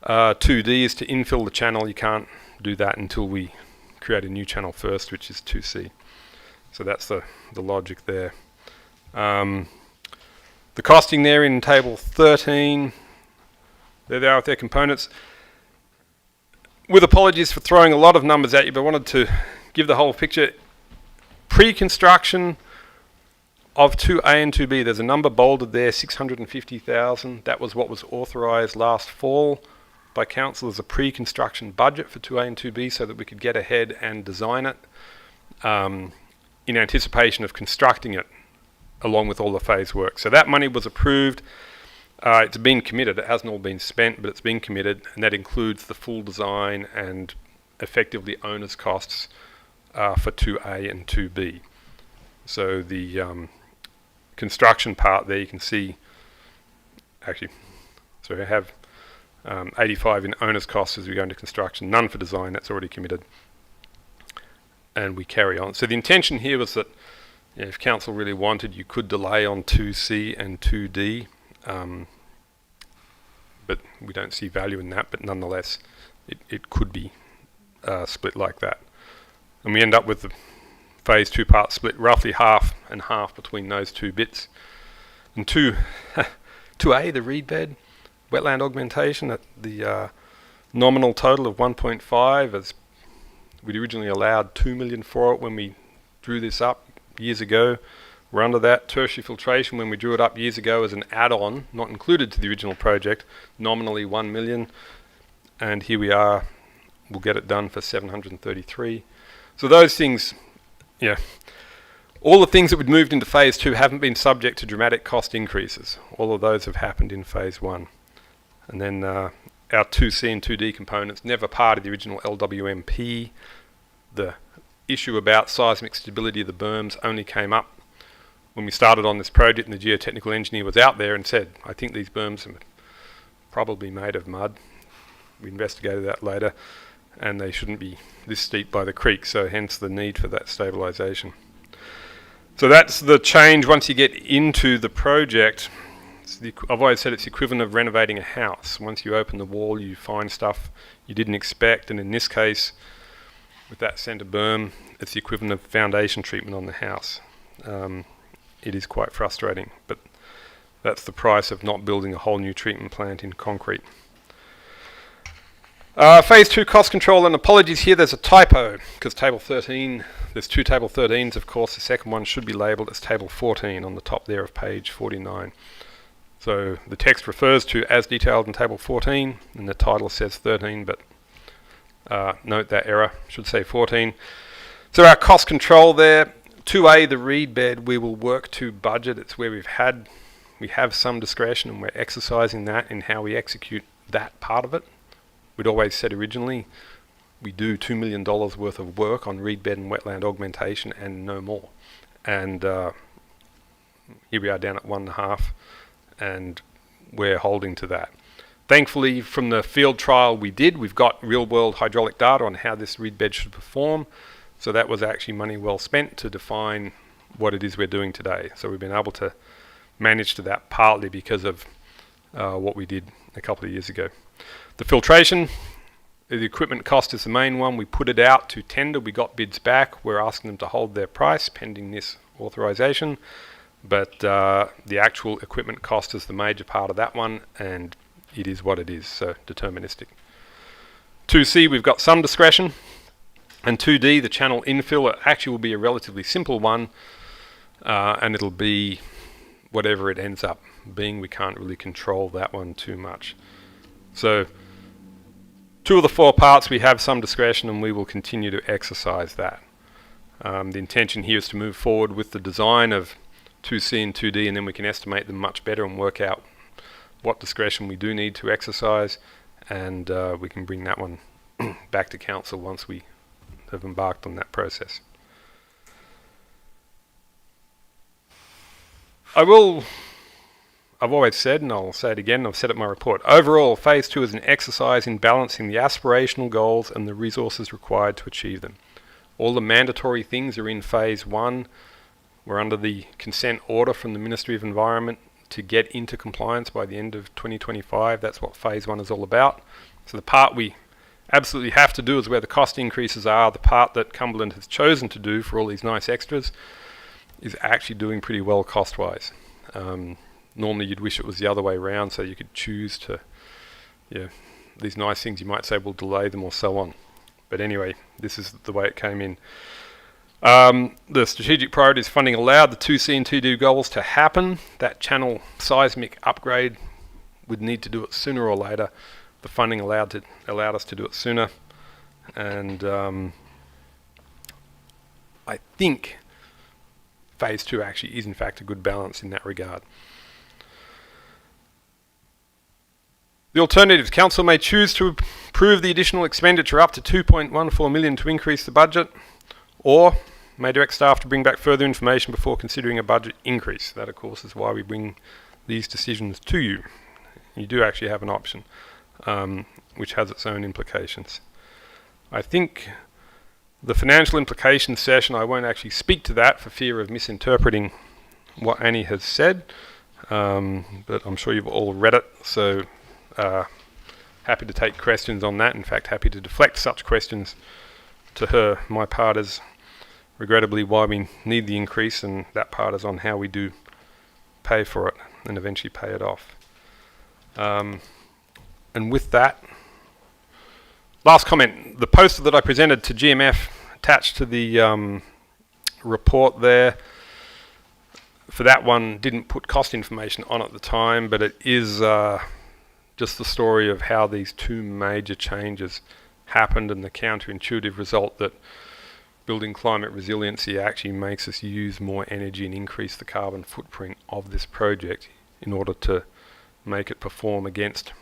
2D is to infill the channel, you can't do that until we create a new channel first, which is 2C. So that's the logic there. The costing there in table 13, there they are with their components. With apologies for throwing a lot of numbers at you, but I wanted to give the whole picture. Pre-construction of 2A and 2B, there's a number bolded there, 650,000. That was what was authorised last fall by council as a pre-construction budget for 2A and 2B so that we could get ahead and design it in anticipation of constructing it along with all the phase work. So that money was approved. It's been committed. It hasn't all been spent, but it's been committed, and that includes the full design and effectively owner's costs for 2A and 2B. So the construction part there, you can see, actually, so we have 85 in owner's costs as we go into construction, none for design, that's already committed. And we carry on. So the intention here was that if council really wanted, you could delay on 2C and 2D, but we don't see value in that, but nonetheless, it could be split like that. And we end up with the phase 2 part split roughly half and half between those two bits. And 2A, the reed bed, wetland augmentation at the nominal total of 1.5, as we'd originally allowed 2 million for it when we drew this up years ago. We're under that. Tertiary filtration, when we drew it up years ago as an add-on, not included to the original project, nominally 1 million. And here we are, we'll get it done for 733. So those things, all the things that we'd moved into phase 2 haven't been subject to dramatic cost increases. All of those have happened in phase 1. And then our 2C and 2D components, never part of the original LWMP. The issue about seismic stability of the berms only came up when we started on this project, and the geotechnical engineer was out there and said, I think these berms are probably made of mud. We investigated that later, and they shouldn't be this steep by the creek, so hence the need for that stabilisation. So that's the change once you get into the project. I've always said it's the equivalent of renovating a house. Once you open the wall, you find stuff you didn't expect, and in this case, with that centre berm, it's the equivalent of foundation treatment on the house. It is quite frustrating, but that's the price of not building a whole new treatment plant in concrete. Phase 2 cost control, and apologies here, there's a typo, because table 13, there's two table 13s, of course. The second one should be labelled as table 14 on the top there of page 49. So the text refers to as detailed in table 14, and the title says 13, but note that error, should say 14. So our cost control there, 2A, the reed bed, we will work to budget. It's where we have some discretion, and we're exercising that in how we execute that part of it. We'd always said originally we do $2 million worth of work on reed bed and wetland augmentation and no more. And here we are down at 1.5, and we're holding to that. Thankfully, from the field trial we've got real-world hydraulic data on how this reed bed should perform. So that was actually money well spent to define what it is we're doing today. So we've been able to manage to that partly because of what we did a couple of years ago. The filtration, the equipment cost is the main one. We put it out to tender. We got bids back. We're asking them to hold their price pending this authorization. But the actual equipment cost is the major part of that one, and it is what it is, so deterministic. 2C, we've got some discretion. And 2D, the channel infill, it actually will be a relatively simple one, and it'll be whatever it ends up being. We can't really control that one too much. So 2 of the 4 parts, we have some discretion, and we will continue to exercise that. The intention here is to move forward with the design of 2C and 2D, and then we can estimate them much better and work out what discretion we do need to exercise, and we can bring that one back to council once we have embarked on that process. I've always said, and I'll say it again, I've said it in my report, overall, phase 2 is an exercise in balancing the aspirational goals and the resources required to achieve them. All the mandatory things are in phase 1. We're under the consent order from the Ministry of Environment to get into compliance by the end of 2025. That's what phase 1 is all about. So the part we absolutely have to do is where the cost increases are. The part that Cumberland has chosen to do for all these nice extras is actually doing pretty well cost-wise. Normally you'd wish it was the other way around, so you could choose to, these nice things you might say will delay them or so on. But anyway, this is the way it came in. The strategic priorities funding allowed the 2C and 2D goals to happen. That channel seismic upgrade would need to do it sooner or later. The funding allowed us to do it sooner. And I think phase 2 actually is in fact a good balance in that regard. The alternatives, council may choose to approve the additional expenditure up to 2.14 million to increase the budget, or may direct staff to bring back further information before considering a budget increase. That of course is why we bring these decisions to you. You do actually have an option, which has its own implications. I think the financial implications session, I won't actually speak to that for fear of misinterpreting what Annie has said, but I'm sure you've all read it, so happy to take questions on that. In fact, happy to deflect such questions to her. My part is regrettably why we need the increase, and that part is on how we do pay for it and eventually pay it off. And with that, last comment, the poster that I presented to GMF attached to the report there, for that one didn't put cost information on at the time, but it is just the story of how these two major changes happened and the counterintuitive result that building climate resiliency actually makes us use more energy and increase the carbon footprint of this project in order to make it perform against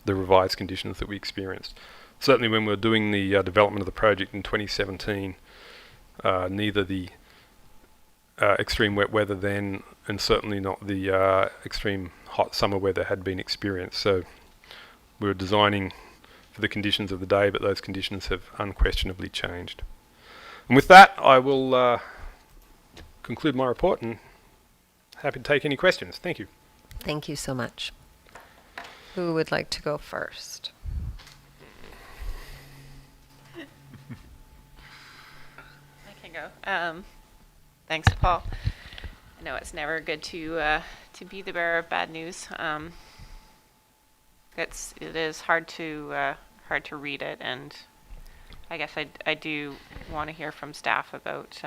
the revised conditions that we experienced. Certainly when we were doing the development of the project in 2017, neither the extreme wet weather then and certainly not the extreme hot summer weather had been experienced. So we were designing for the conditions of the day, but those conditions have unquestionably changed. And with that, I will conclude my report and happy to take any questions. Thank you. Thank you so much. Who would like to go first? I can go. Thanks, Paul. I know it's never good to be the bearer of bad news. It is hard to read it, and I guess I do want to hear from staff about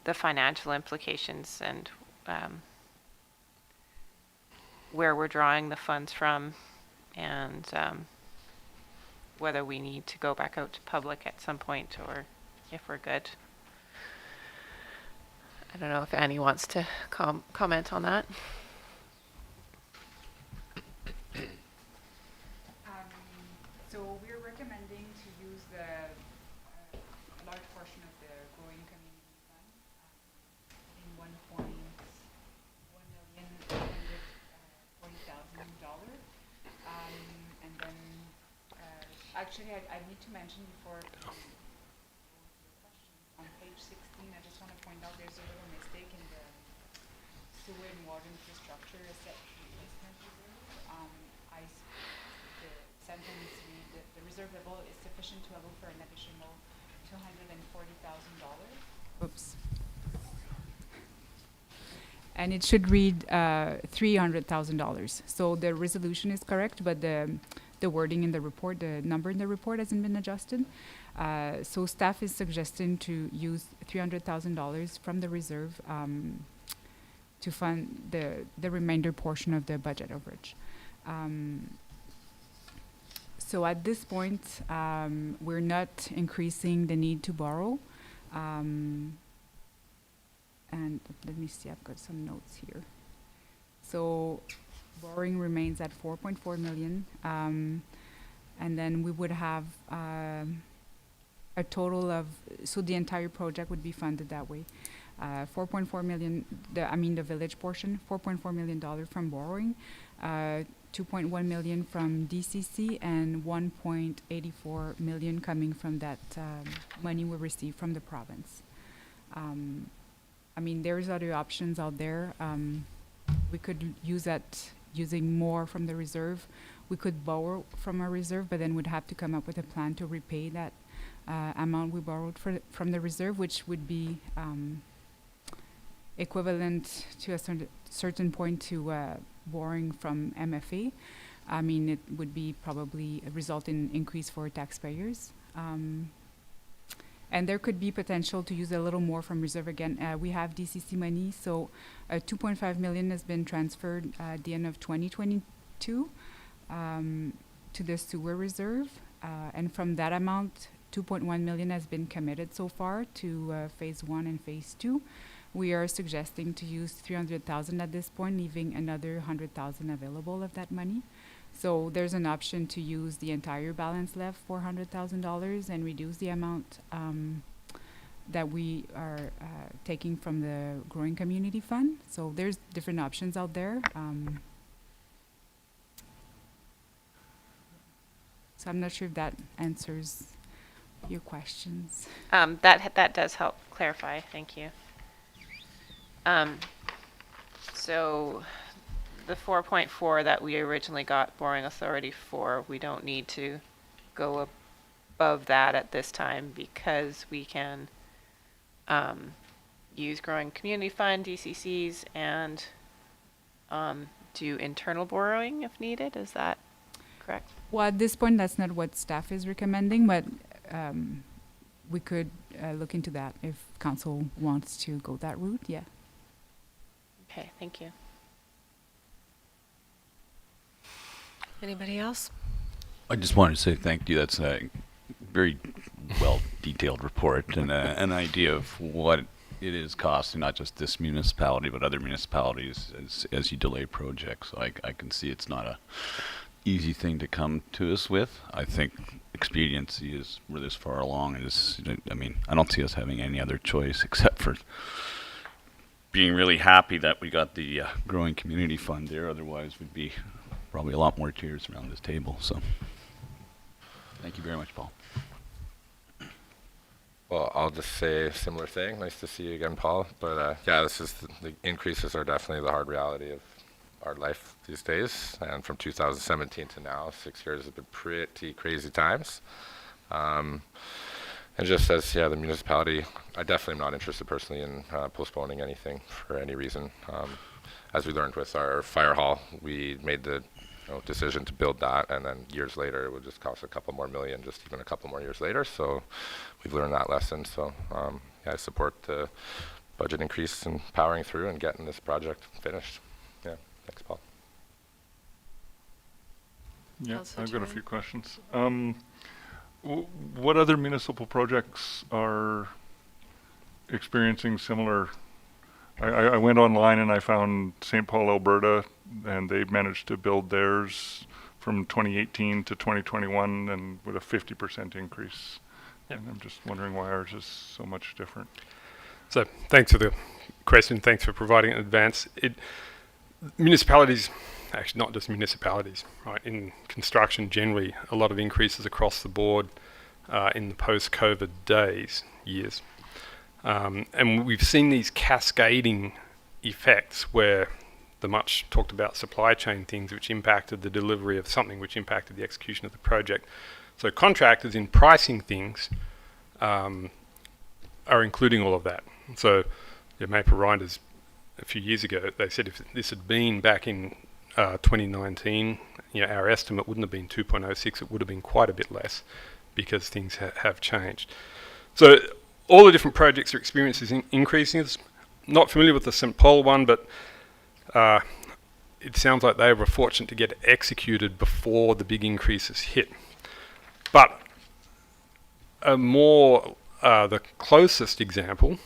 the financial implications and where we're drawing the funds from, and whether we need to go back out to public at some point or if we're good. I don't know if Annie wants to comment on that. So we're recommending to use the large portion of the Growing Community Fund in $1,140,000. And then actually I need to mention before on page 16, I just want to point out there's a little mistake in the sewer and water infrastructure assessment reserve. The sentence read that the reserve level is sufficient to level for an additional $240,000. Oops. And it should read $300,000. So the resolution is correct, but the wording in the report, the number in the report hasn't been adjusted. So staff is suggesting to use $300,000 from the reserve to fund the remainder portion of the budget overage. So at this point, we're not increasing the need to borrow. And let me see, I've got some notes here. So borrowing remains at 4.4 million. And then we would have a total of, so the entire project would be funded that way. 4.4 million, the village portion, $4.4 million from borrowing, 2.1 million from DCC, and 1.84 million coming from that money we received from the province. I mean, there's other options out there. We could use that, using more from the reserve, we could borrow from our reserve, but then we'd have to come up with a plan to repay that amount we borrowed from the reserve, which would be equivalent to a certain point to borrowing from MFA. I mean, it would be probably result in increase for taxpayers. And there could be potential to use a little more from reserve again. We have DCC money, so 2.5 million has been transferred at the end of 2022 to the sewer reserve. And from that amount, 2.1 million has been committed so far to phase 1 and phase 2. We are suggesting to use 300,000 at this point, leaving another 100,000 available of that money. So there's an option to use the entire balance left, $400,000, and reduce the amount that we are taking from the Growing Community Fund. So there's different options out there. So I'm not sure if that answers your questions. That does help clarify. Thank you. So the 4.4 that we originally got borrowing authority for, we don't need to go above that at this time because we can use Growing Community Fund, DCCs, and do internal borrowing if needed. Is that correct? Well, at this point, that's not what staff is recommending, but we could look into that if council wants to go that route, yeah. Okay, thank you. Anybody else? I just wanted to say thank you. That's a very well detailed report and an idea of what it is costing not just this municipality but other municipalities as you delay projects. So I can see it's not a easy thing to come to us with. I think expediency is we're this far along. I mean, I don't see us having any other choice except for being really happy that we got the Growing Community Fund there. Otherwise, we'd be probably a lot more tears around this table. So thank you very much, Paul. Well, I'll just say a similar thing. Nice to see you again, Paul. But yeah, this is the increases are definitely the hard reality of our life these days. And from 2017 to now, 6 years have been pretty crazy times. And just as the municipality, I definitely am not interested personally in postponing anything for any reason. As we learned with our fire hall, we made the decision to build that, and then years later it would just cost a couple more million, just even a couple more years later. So we've learned that lesson. So yeah, I support the budget increase and powering through and getting this project finished. Yeah, thanks, Paul. Yeah, Councillor I've got a Turin? few questions. What other municipal projects are experiencing similar? I went online and I found St. Paul, Alberta, and they managed to build theirs from 2018 to 2021 and with a 50% increase. Yep. And I'm just wondering why ours is so much different. So thanks for the question. Thanks for providing it in advance. Municipalities, actually not just municipalities, right? In construction generally, a lot of increases across the board in the post-COVID years. And we've seen these cascading effects where the much talked about supply chain things which impacted the delivery of something which impacted the execution of the project. So contractors in pricing things are including all of that. So Maple Rinders a few years ago, they said if this had been back in 2019, our estimate wouldn't have been 2.06, it would have been quite a bit less because things have changed. So all the different projects are experiencing increases. Not familiar with the St. Paul one, but it sounds like they were fortunate to get executed before the big increases hit. But the closest example,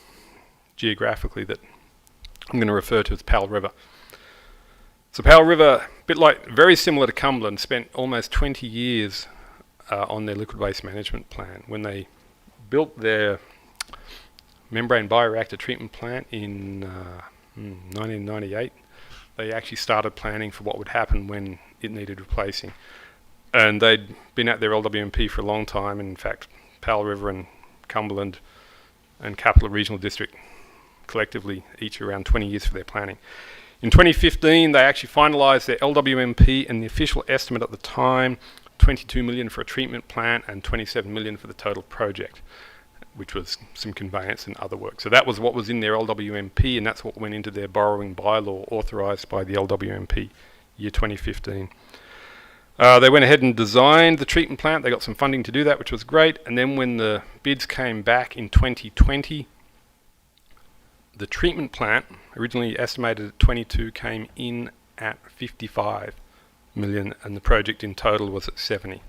geographically, that I'm going to refer to as Powell River. So Powell River, very similar to Cumberland, spent almost 20 years on their liquid waste management plan. When they built their membrane bioreactor treatment plant in 1998, they actually started planning for what would happen when it needed replacing. And they'd been at their LWMP for a long time. In fact, Powell River and Cumberland and Capital Regional District collectively each around 20 years for their planning. In 2015, they actually finalised their LWMP, and the official estimate at the time, 22 million for a treatment plant and 27 million for the total project, which was some conveyance and other work. So that was what was in their LWMP, and that's what went into their borrowing bylaw authorised by the LWMP, year 2015. They went ahead and designed the treatment plant. They got some funding to do that, which was great. And then when the bids came back in 2020, the treatment plant, originally estimated at 22, came in at 55 million, and the project in total was at 70.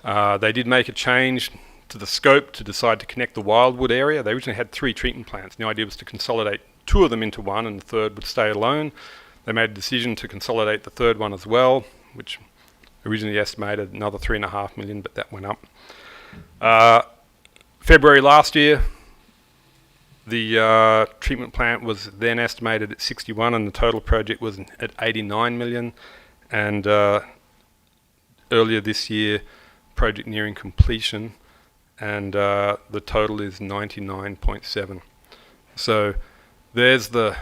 They did make a change to the scope to decide to connect the Wildwood area. They originally had 3 treatment plants. The idea was to consolidate 2 of them into one, and the third would stay alone. They made a decision to consolidate the third one as well, which originally estimated another 3.5 million, but that went up. February last year, the treatment plant was then estimated at 61, and the total project was at 89 million. And earlier this year, project nearing completion, and the total is 99.7. So there's the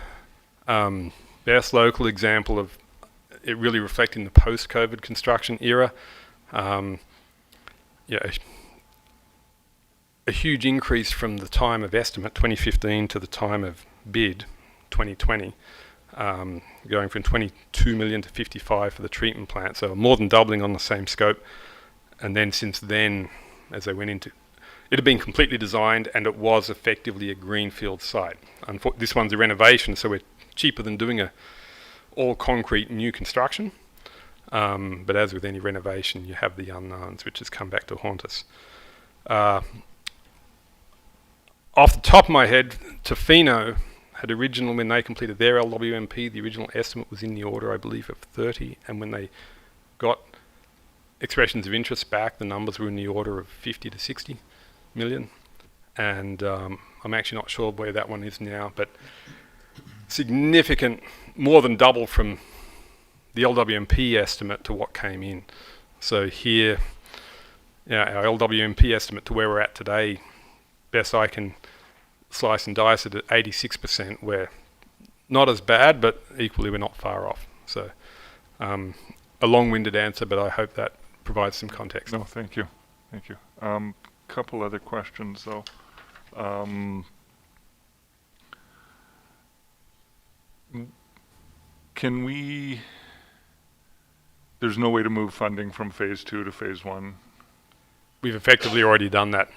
best local example of it really reflecting the post-COVID construction era. A huge increase from the time of estimate, 2015, to the time of bid, 2020, going from 22 million to 55 for the treatment plant, so more than doubling on the same scope. And then since then, as they went into, it had been completely designed, and it was effectively a greenfield site. This one's a renovation, so we're cheaper than doing a all concrete new construction. But as with any renovation, you have the unknowns, which has come back to haunt us. Off the top of my head, Tofino had when they completed their LWMP, the original estimate was in the order, I believe, of 30, and when they got expressions of interest back, the numbers were in the order of 50 to 60 million. And I'm actually not sure where that one is now, but significant, more than double from the LWMP estimate to what came in. So here, our LWMP estimate to where we're at today, best I can slice and dice it at 86%. We're not as bad, but equally we're not far off. So a long-winded answer, but I hope that provides some context. No, thank you. Thank you. Couple other questions, though. Can we... There's no way to move funding from phase 2 to phase 1? We've effectively already done that.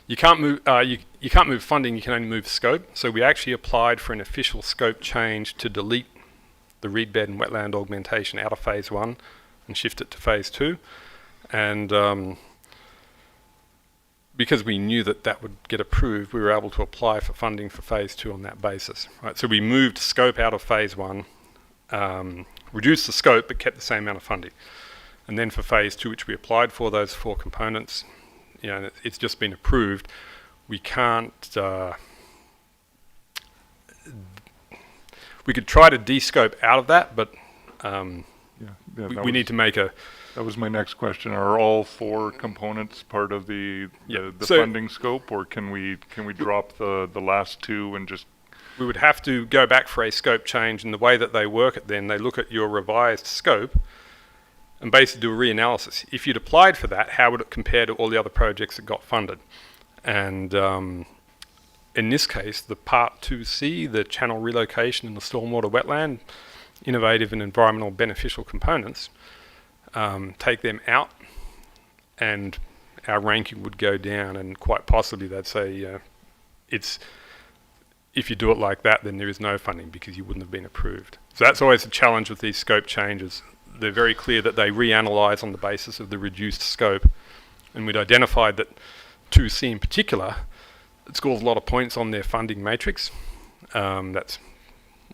You can't move. You can't move funding. You can only move scope. So we actually applied for an official scope change to delete the reed bed and wetland augmentation out of phase 1 and shift it to phase 2. And because we knew that that would get approved, we were able to apply for funding for phase 2 on that basis. Right. So we moved scope out of phase 1, reduced the scope, but kept the same amount of funding. And then for phase 2, which we applied for, those 4 components, it's just been approved. We can't, we could try to de-scope out of that, but we need to make a... That was my next question. Are all 4 components part of the funding scope, or can we drop the last 2 and just... We would have to go back for a scope change, and the way that they work it then, they look at your revised scope and basically do a reanalysis. If you'd applied for that, how would it compare to all the other projects that got funded? And in this case, the Part 2C, the channel relocation and the stormwater wetland, innovative and environmental beneficial components, take them out, and our ranking would go down, and quite possibly they'd say if you do it like that, then there is no funding because you wouldn't have been approved. So that's always the challenge with these scope changes. They're very clear that they reanalyze on the basis of the reduced scope, and we'd identified that 2C in particular, it scores a lot of points on their funding matrix. That's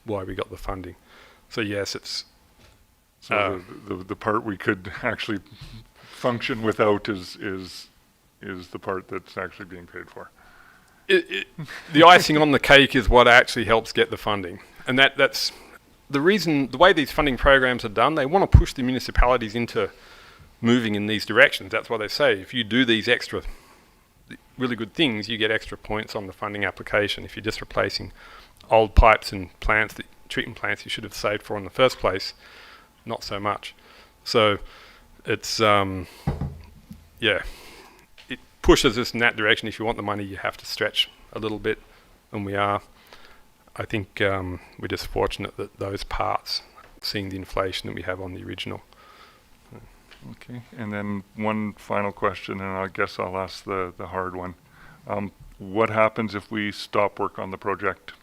why we got the funding. So yes, it's... So the part we could actually function without is the part that's actually being paid for. The icing on the cake is what actually helps get the funding. And that's the reason, the way these funding programs are done, they want to push the municipalities into moving in these directions. That's why they say if you do these extra really good things, you get extra points on the funding application. If you're just replacing old pipes and plants that treatment plants you should have saved for in the first place, not so much. So it's, yeah, it pushes us in that direction. If you want the money, you have to stretch a little bit, and we are. I think we're just fortunate that those parts, seeing the inflation that we have on the original. Okay, and then one final question, and I guess I'll ask the hard one. What happens if we stop work on the project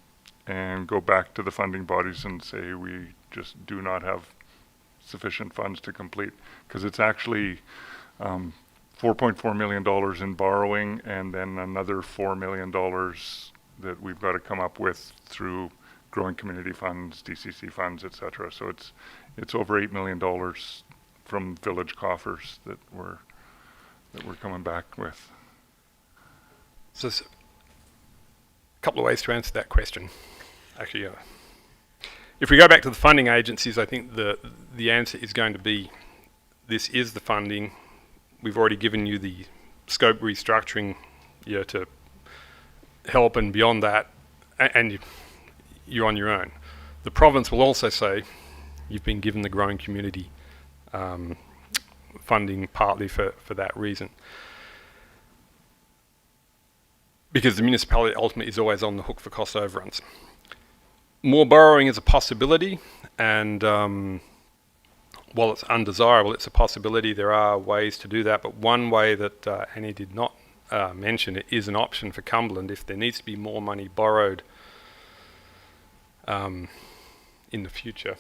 and go back to the funding bodies and say we just do not have sufficient funds to complete? Because it's actually $4.4 million in borrowing, and then another $4 million that we've got to come up with through growing community funds, DCC funds, etc. So it's over $8 million from village coffers that we're coming back with. So there's a couple of ways to answer that question. Actually, if we go back to the funding agencies, I think the answer is going to be, this is the funding. We've already given you the scope restructuring, to help, and beyond that, and you're on your own. The province will also say, you've been given the growing community funding partly for that reason. Because the municipality ultimately is always on the hook for cost overruns. More borrowing is a possibility, and while it's undesirable, it's a possibility. There are ways to do that, but one way that Annie did not mention, it is an option for Cumberland if there needs to be more money borrowed in the future.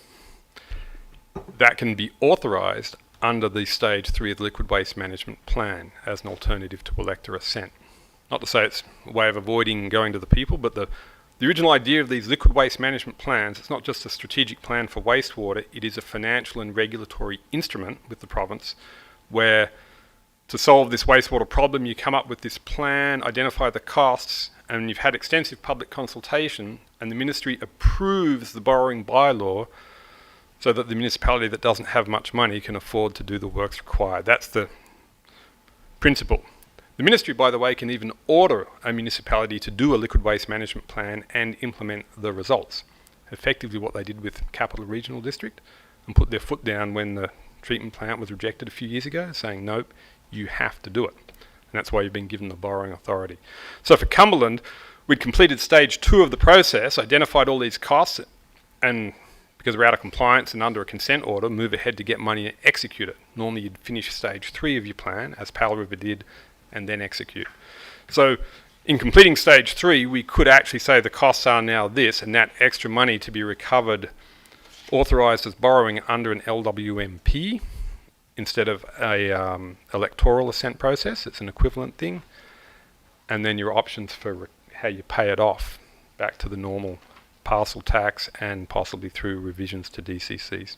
That can be authorised under the Stage 3 of the Liquid Waste Management Plan as an alternative to elector assent. Not to say it's a way of avoiding going to the people, but the original idea of these liquid waste management plans, it's not just a strategic plan for wastewater, it is a financial and regulatory instrument with the province where to solve this wastewater problem you come up with this plan, identify the costs, and you've had extensive public consultation, and the ministry approves the borrowing bylaw so that the municipality that doesn't have much money can afford to do the works required. That's the principle. The ministry, by the way, can even order a municipality to do a liquid waste management plan and implement the results. Effectively what they did with Capital Regional District, and put their foot down when the treatment plant was rejected a few years ago, saying, nope, you have to do it. And that's why you've been given the borrowing authority. So for Cumberland, we'd completed stage 2 of the process, identified all these costs, and because we're out of compliance and under a consent order, move ahead to get money and execute it. Normally you'd finish stage 3 of your plan, as Powell River did, and then execute. So in completing stage 3, we could actually say the costs are now this, and that extra money to be recovered, authorised as borrowing under an LWMP instead of a electoral assent process. It's an equivalent thing. And then your options for how you pay it off back to the normal parcel tax and possibly through revisions to DCCs.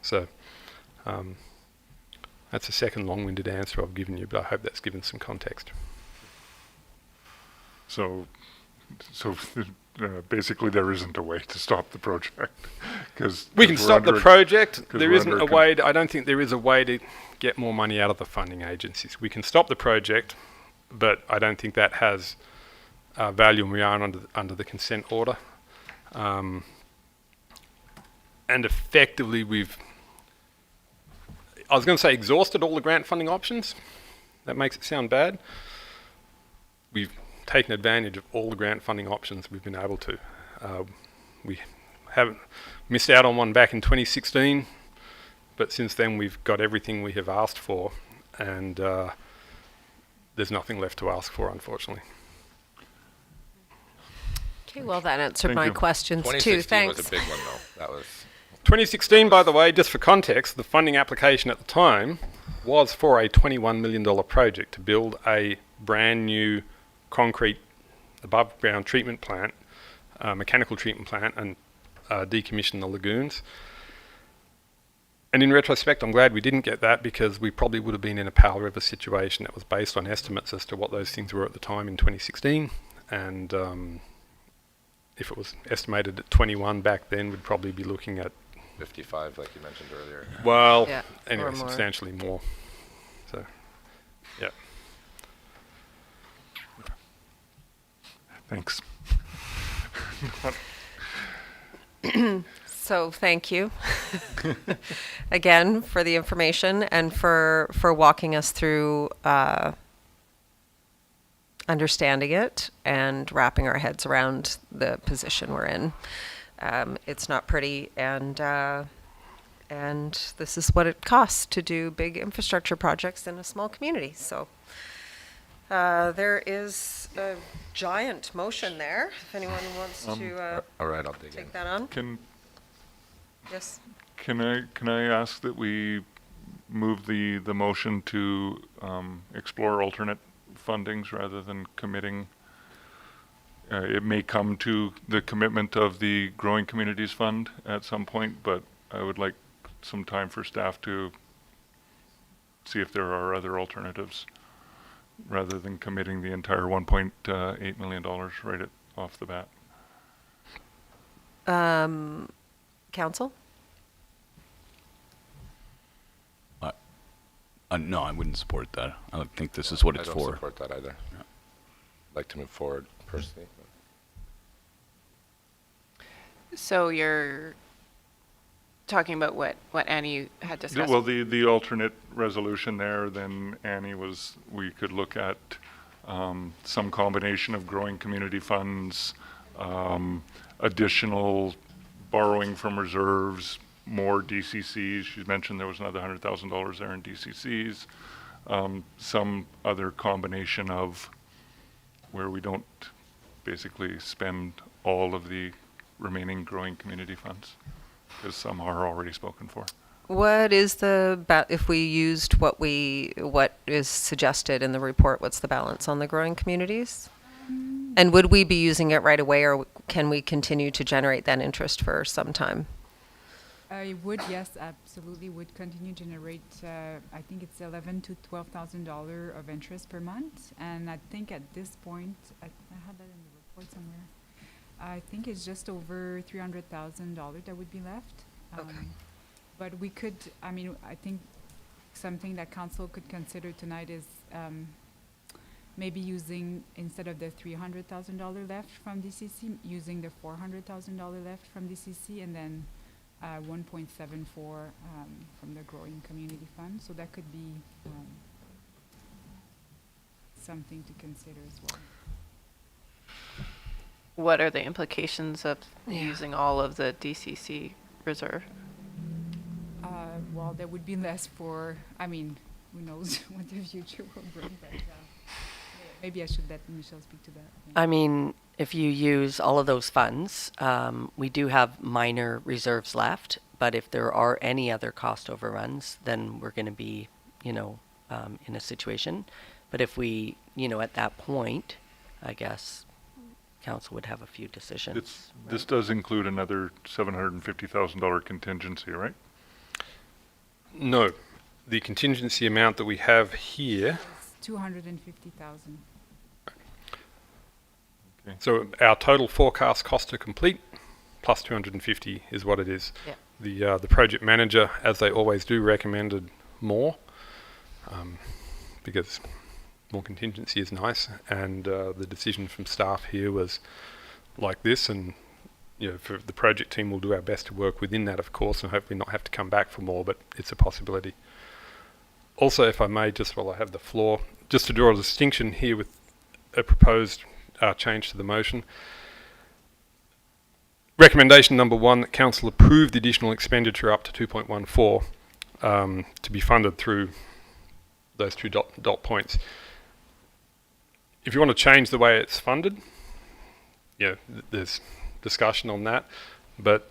So that's a second long-winded answer I've given you, but I hope that's given some context. So basically there isn't a way to stop the project. We can stop the project. There isn't a way, I don't think there is a way to get more money out of the funding agencies. We can stop the project, but I don't think that has value, and we are under the consent order. And effectively I was going to say exhausted all the grant funding options. That makes it sound bad. We've taken advantage of all the grant funding options we've been able to. We haven't missed out on one back in 2016, but since then we've got everything we have asked for, and there's nothing left to ask for, unfortunately. Okay, well, that answered Thank my you. questions too. 2016 Thanks. was a big one, though. That was 2016, by the way, just for context, the funding application at the time was for a $21 million project to build a brand new concrete above ground treatment plant, mechanical treatment plant, and decommission the lagoons. And in retrospect, I'm glad we didn't get that, because we probably would have been in a Powell River situation that was based on estimates as to what those things were at the time in 2016. And if it was estimated at 21 back then, we'd probably be looking at 55, like you mentioned earlier. well, Yeah, anyway, or more. substantially more. So, yeah. Thanks. So thank you again for the information and for walking us through understanding it and wrapping our heads around the position we're in. It's not pretty, and this is what it costs to do big infrastructure projects in a small community. So there is a giant motion there. If anyone wants to All right, I'll dig in. take that on. Yes. Can I ask that we move the motion to explore alternate fundings rather than committing? It may come to the commitment of the Growing Communities Fund at some point, but I would like some time for staff to see if there are other alternatives rather than committing the entire $1.8 million right off the bat. Council? No, I wouldn't support that. I don't think this is what it's I don't for. support that either. I'd like to move forward personally. So you're talking about what Annie had discussed? Well, the alternate resolution there, then Annie was, we could look at some combination of growing community funds, additional borrowing from reserves, more DCCs. She mentioned there was another $100,000 there in DCCs. Some other combination of where we don't basically spend all of the remaining growing community funds, because some are already spoken for. What is if we used what is suggested in the report, what's the balance on the growing communities? And would we be using it right away, or can we continue to generate that interest for some time? I would, yes, absolutely, would continue to generate, I think it's $11,000 to $12,000 of interest per month. And I think at this point, I had that in the report somewhere, I think it's just over $300,000 that would be left. Okay. But we could, I think something that council could consider tonight is maybe using, instead of the $300,000 left from DCC, using the $400,000 left from DCC, and then 1.74 from the Growing Community Fund. So that could be something to consider as well. What are the implications of using all of the DCC reserve? Well, there would be less for, who knows what the future will bring, but maybe I should let Michelle speak to that. Yeah. I mean, if you use all of those funds, we do have minor reserves left, but if there are any other cost overruns, then we're going to be, in a situation. But if we, at that point, I guess council would have a few decisions. This does include another $750,000 contingency, right? No, the contingency amount that we have here. It's $250,000. Okay. So our total forecast cost to complete plus 250 is what it is. Yeah. The project manager, as they always do, recommended more because more contingency is nice, and the decision from staff here was like this, and for the project team, we'll do our best to work within that, of course, and hopefully not have to come back for more, but it's a possibility. Also, if I may, just while I have the floor, just to draw a distinction here with a proposed change to the motion. Recommendation number 1, that council approve the additional expenditure up to 2.14 to be funded through those two dot points. If you want to change the way it's funded, there's discussion on that, but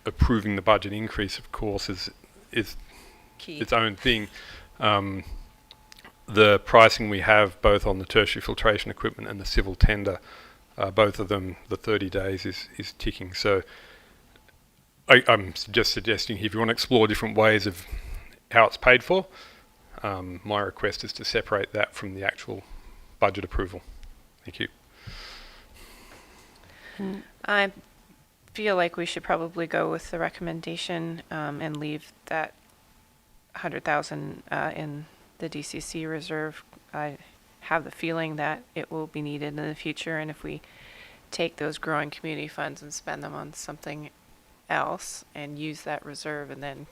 approving the budget increase, of course, is Key. its own thing. The pricing we have both on the tertiary filtration equipment and the civil tender, both of them, the 30 days is ticking. So I'm just suggesting if you want to explore different ways of how it's paid for, my request is to separate that from the actual budget approval. Thank you. I feel like we should probably go with the recommendation and leave that 100,000 in the DCC reserve. I have the feeling that it will be needed in the future, and if we take those growing community funds and spend them on something else and use that reserve and then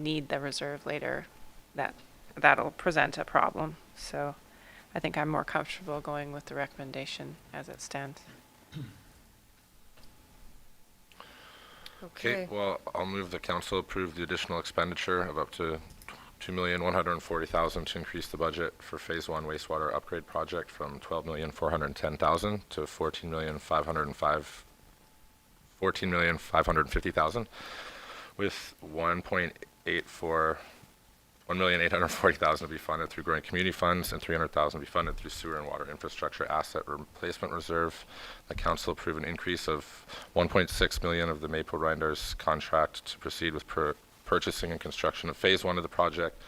need the reserve later, that'll present a problem. So I think I'm more comfortable going with the recommendation as it stands. Okay, well, I'll move the council approve the additional expenditure of up to $2,140,000 to increase the budget for Phase 1 wastewater upgrade project from $12,410,000 to $14,550,000, with $1,840,000 to be funded through growing community funds and $300,000 to be funded through sewer and water infrastructure asset replacement reserve. The council approved an increase of $1.6 million of the Maple Grinders contract to proceed with purchasing and construction of Phase 1 of the project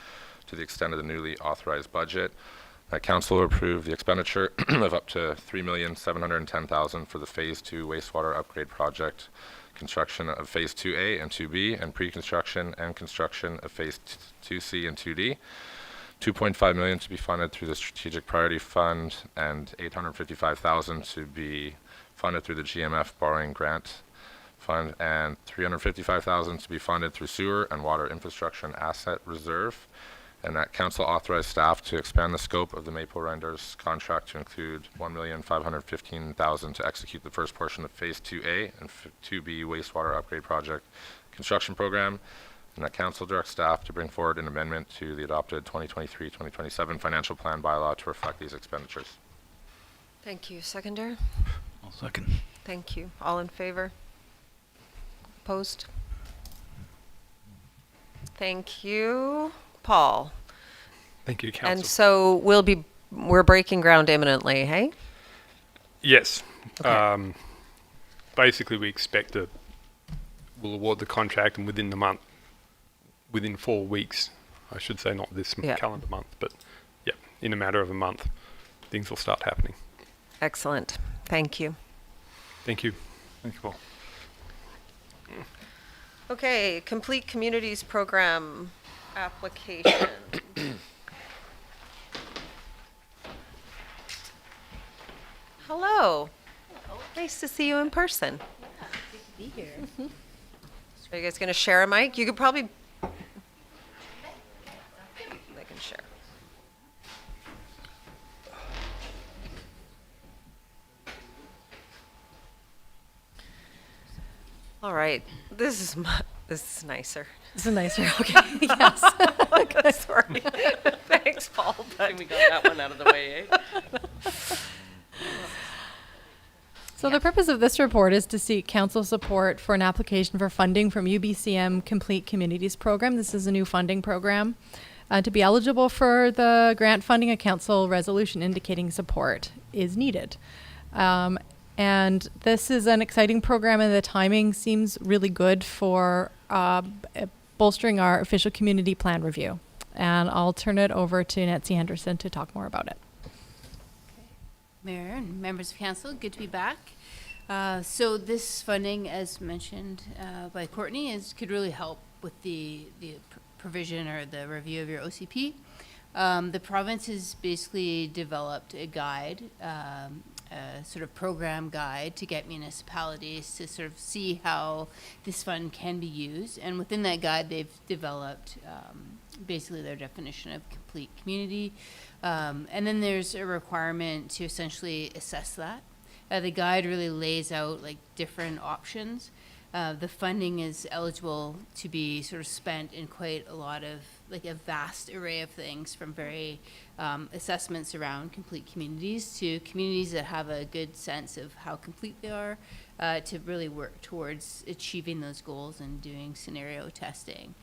to the extent of the newly authorized budget. The council approved the expenditure of up to $3,710,000 for the Phase 2 wastewater upgrade project, construction of Phase 2A and 2B, and pre-construction and construction of Phase 2C and 2D. $2.5 million to be funded through the Strategic Priority Fund and $855,000 to be funded through the GMF Borrowing Grant Fund, and $355,000 to be funded through sewer and water infrastructure and asset reserve. And that council authorized staff to expand the scope of the Maple Grinders contract to include $1,515,000 to execute the first portion of Phase 2A and 2B wastewater upgrade project construction program. And that council directs staff to bring forward an amendment to the adopted 2023-2027 financial plan bylaw to reflect these expenditures. Thank you. Seconder? I'll second. Thank you. All in favor? Opposed? Thank you. Paul? Thank you, council. And so we're breaking ground imminently, hey? Yes. Okay. Basically, we expect we'll award the contract, and within 4 weeks, I should say, not this Yeah. calendar month, but yeah, in a matter of a month, things will start happening. Excellent. Thank you. Thank you. Thank you, Paul. Okay, Complete Communities Program application. Hello. Nice to see you in person. Be here. Are you guys going to share a mic? You could probably. They can share. All right. This is nicer. This is nicer. Okay. Yes. Okay, sorry. Thanks, Paul. But We got that one out of the way, eh? So the purpose of this report is to seek council support for an application for funding from UBCM Complete Communities Program. This is a new funding program. To be eligible for the grant funding, a council resolution indicating support is needed. And this is an exciting program, and the timing seems really good for bolstering our official community plan review. And I'll turn it over to Nancy Henderson to talk more about it. Mayor and members of council, good to be back. So this funding, as mentioned by Courtney, could really help with the provision or the review of your OCP. The province has basically developed a guide, a sort of program guide to get municipalities to sort of see how this fund can be used. And within that guide, they've developed basically their definition of complete community. And then there's a requirement to essentially assess that. The guide really lays out like different options. The funding is eligible to be sort of spent in quite a lot of, like a vast array of things, from very assessments around complete communities to communities that have a good sense of how complete they are, to really work towards achieving those goals and doing scenario testing.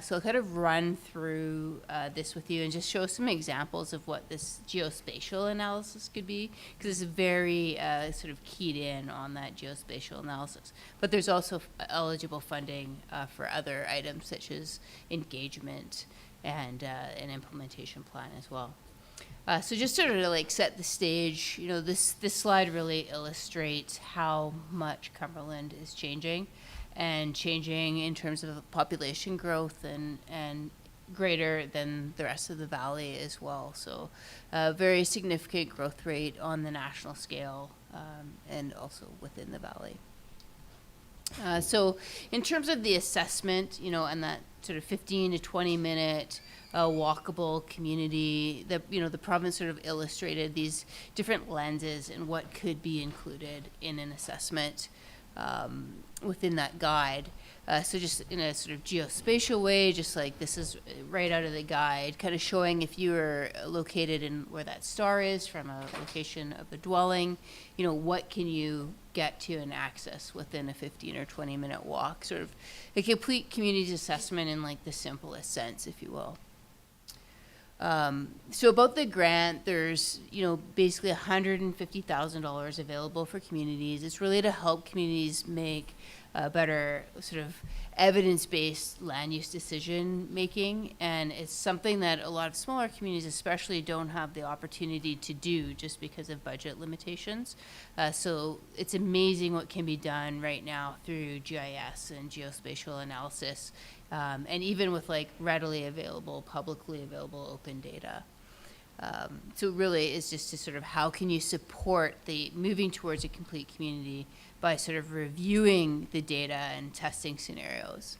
So I'll kind of run through this with you and just show some examples of what this geospatial analysis could be, because it's very sort of keyed in on that geospatial analysis. But there's also eligible funding for other items such as engagement and an implementation plan as well. So just sort of to like set the stage, you know, this slide really illustrates how much Cumberland is changing in terms of population growth and greater than the rest of the valley as well. So very significant growth rate on the national scale, and also within the valley. So in terms of the assessment, and that sort of 15 to 20 minute walkable community, the province sort of illustrated these different lenses and what could be included in an assessment within that guide. So just in a sort of geospatial way, just like this is right out of the guide, kind of showing if you were located in where that star is from a location of a dwelling, what can you get to and access within a 15 or 20 minute walk, sort of a complete community assessment in like the simplest sense, if you will. So about the grant, there's, basically $150,000 available for communities. It's really to help communities make better sort of evidence-based land use decision making, and it's something that a lot of smaller communities especially don't have the opportunity to do just because of budget limitations. So it's amazing what can be done right now through GIS and geospatial analysis, and even with like readily available, publicly available open data. So really it's just to sort of how can you support the moving towards a complete community by sort of reviewing the data and testing scenarios.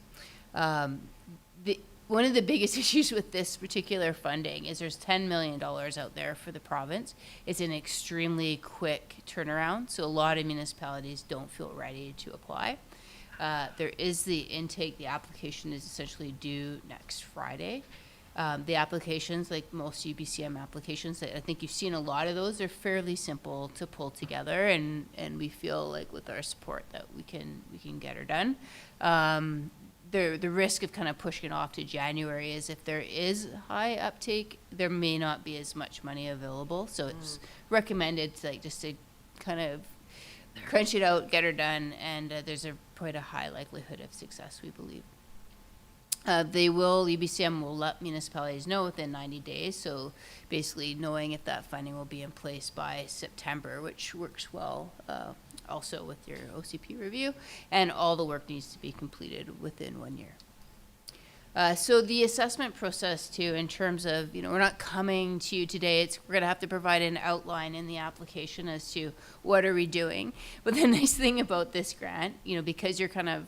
One of the biggest issues with this particular funding is there's $10 million out there for the province. It's an extremely quick turnaround, so a lot of municipalities don't feel ready to apply. There is the intake, the application is essentially due next Friday. The applications, like most UBCM applications, I think you've seen a lot of those, they're fairly simple to pull together, and we feel like with our support that we can get her done. The risk of kind of pushing it off to January is if there is high uptake, there may not be as much money available. So it's recommended to, like, just to kind of crunch it out, get her done, and there's quite a high likelihood of success, we believe. UBCM will let municipalities know within 90 days, so basically knowing if that funding will be in place by September, which works well also with your OCP review, and all the work needs to be completed within 1 year. So the assessment process too, in terms of, we're not coming to you today, we're gonna have to provide an outline in the application as to what are we doing. But the nice thing about this grant, because you're kind of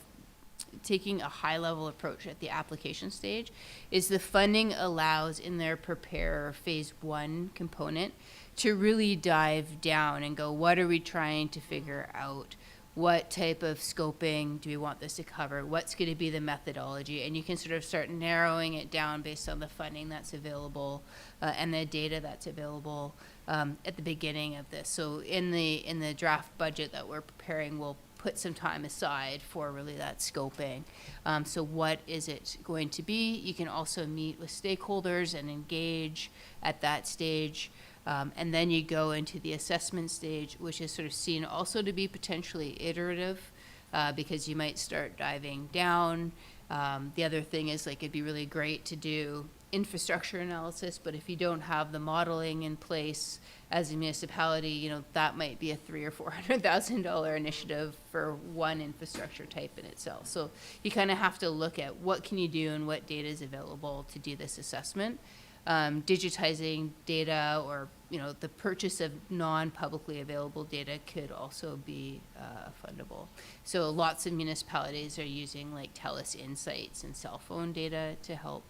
taking a high level approach at the application stage, is the funding allows in their prepare phase 1 component to really dive down and go, what are we trying to figure out? What type of scoping do we want this to cover? What's going to be the methodology? And you can sort of start narrowing it down based on the funding that's available and the data that's available at the beginning of this. So in the draft budget that we're preparing, we'll put some time aside for really that scoping. So what is it going to be? You can also meet with stakeholders and engage at that stage. And then you go into the assessment stage, which is sort of seen also to be potentially iterative, because you might start diving down. The other thing is, like, it'd be really great to do infrastructure analysis, but if you don't have the modeling in place as a municipality, that might be a $300,000 or $400,000 initiative for one infrastructure type in itself. So you kind of have to look at what can you do and what data is available to do this assessment. Digitizing data, or the purchase of non-publicly available data could also be fundable. So lots of municipalities are using like TELUS Insights and cell phone data to help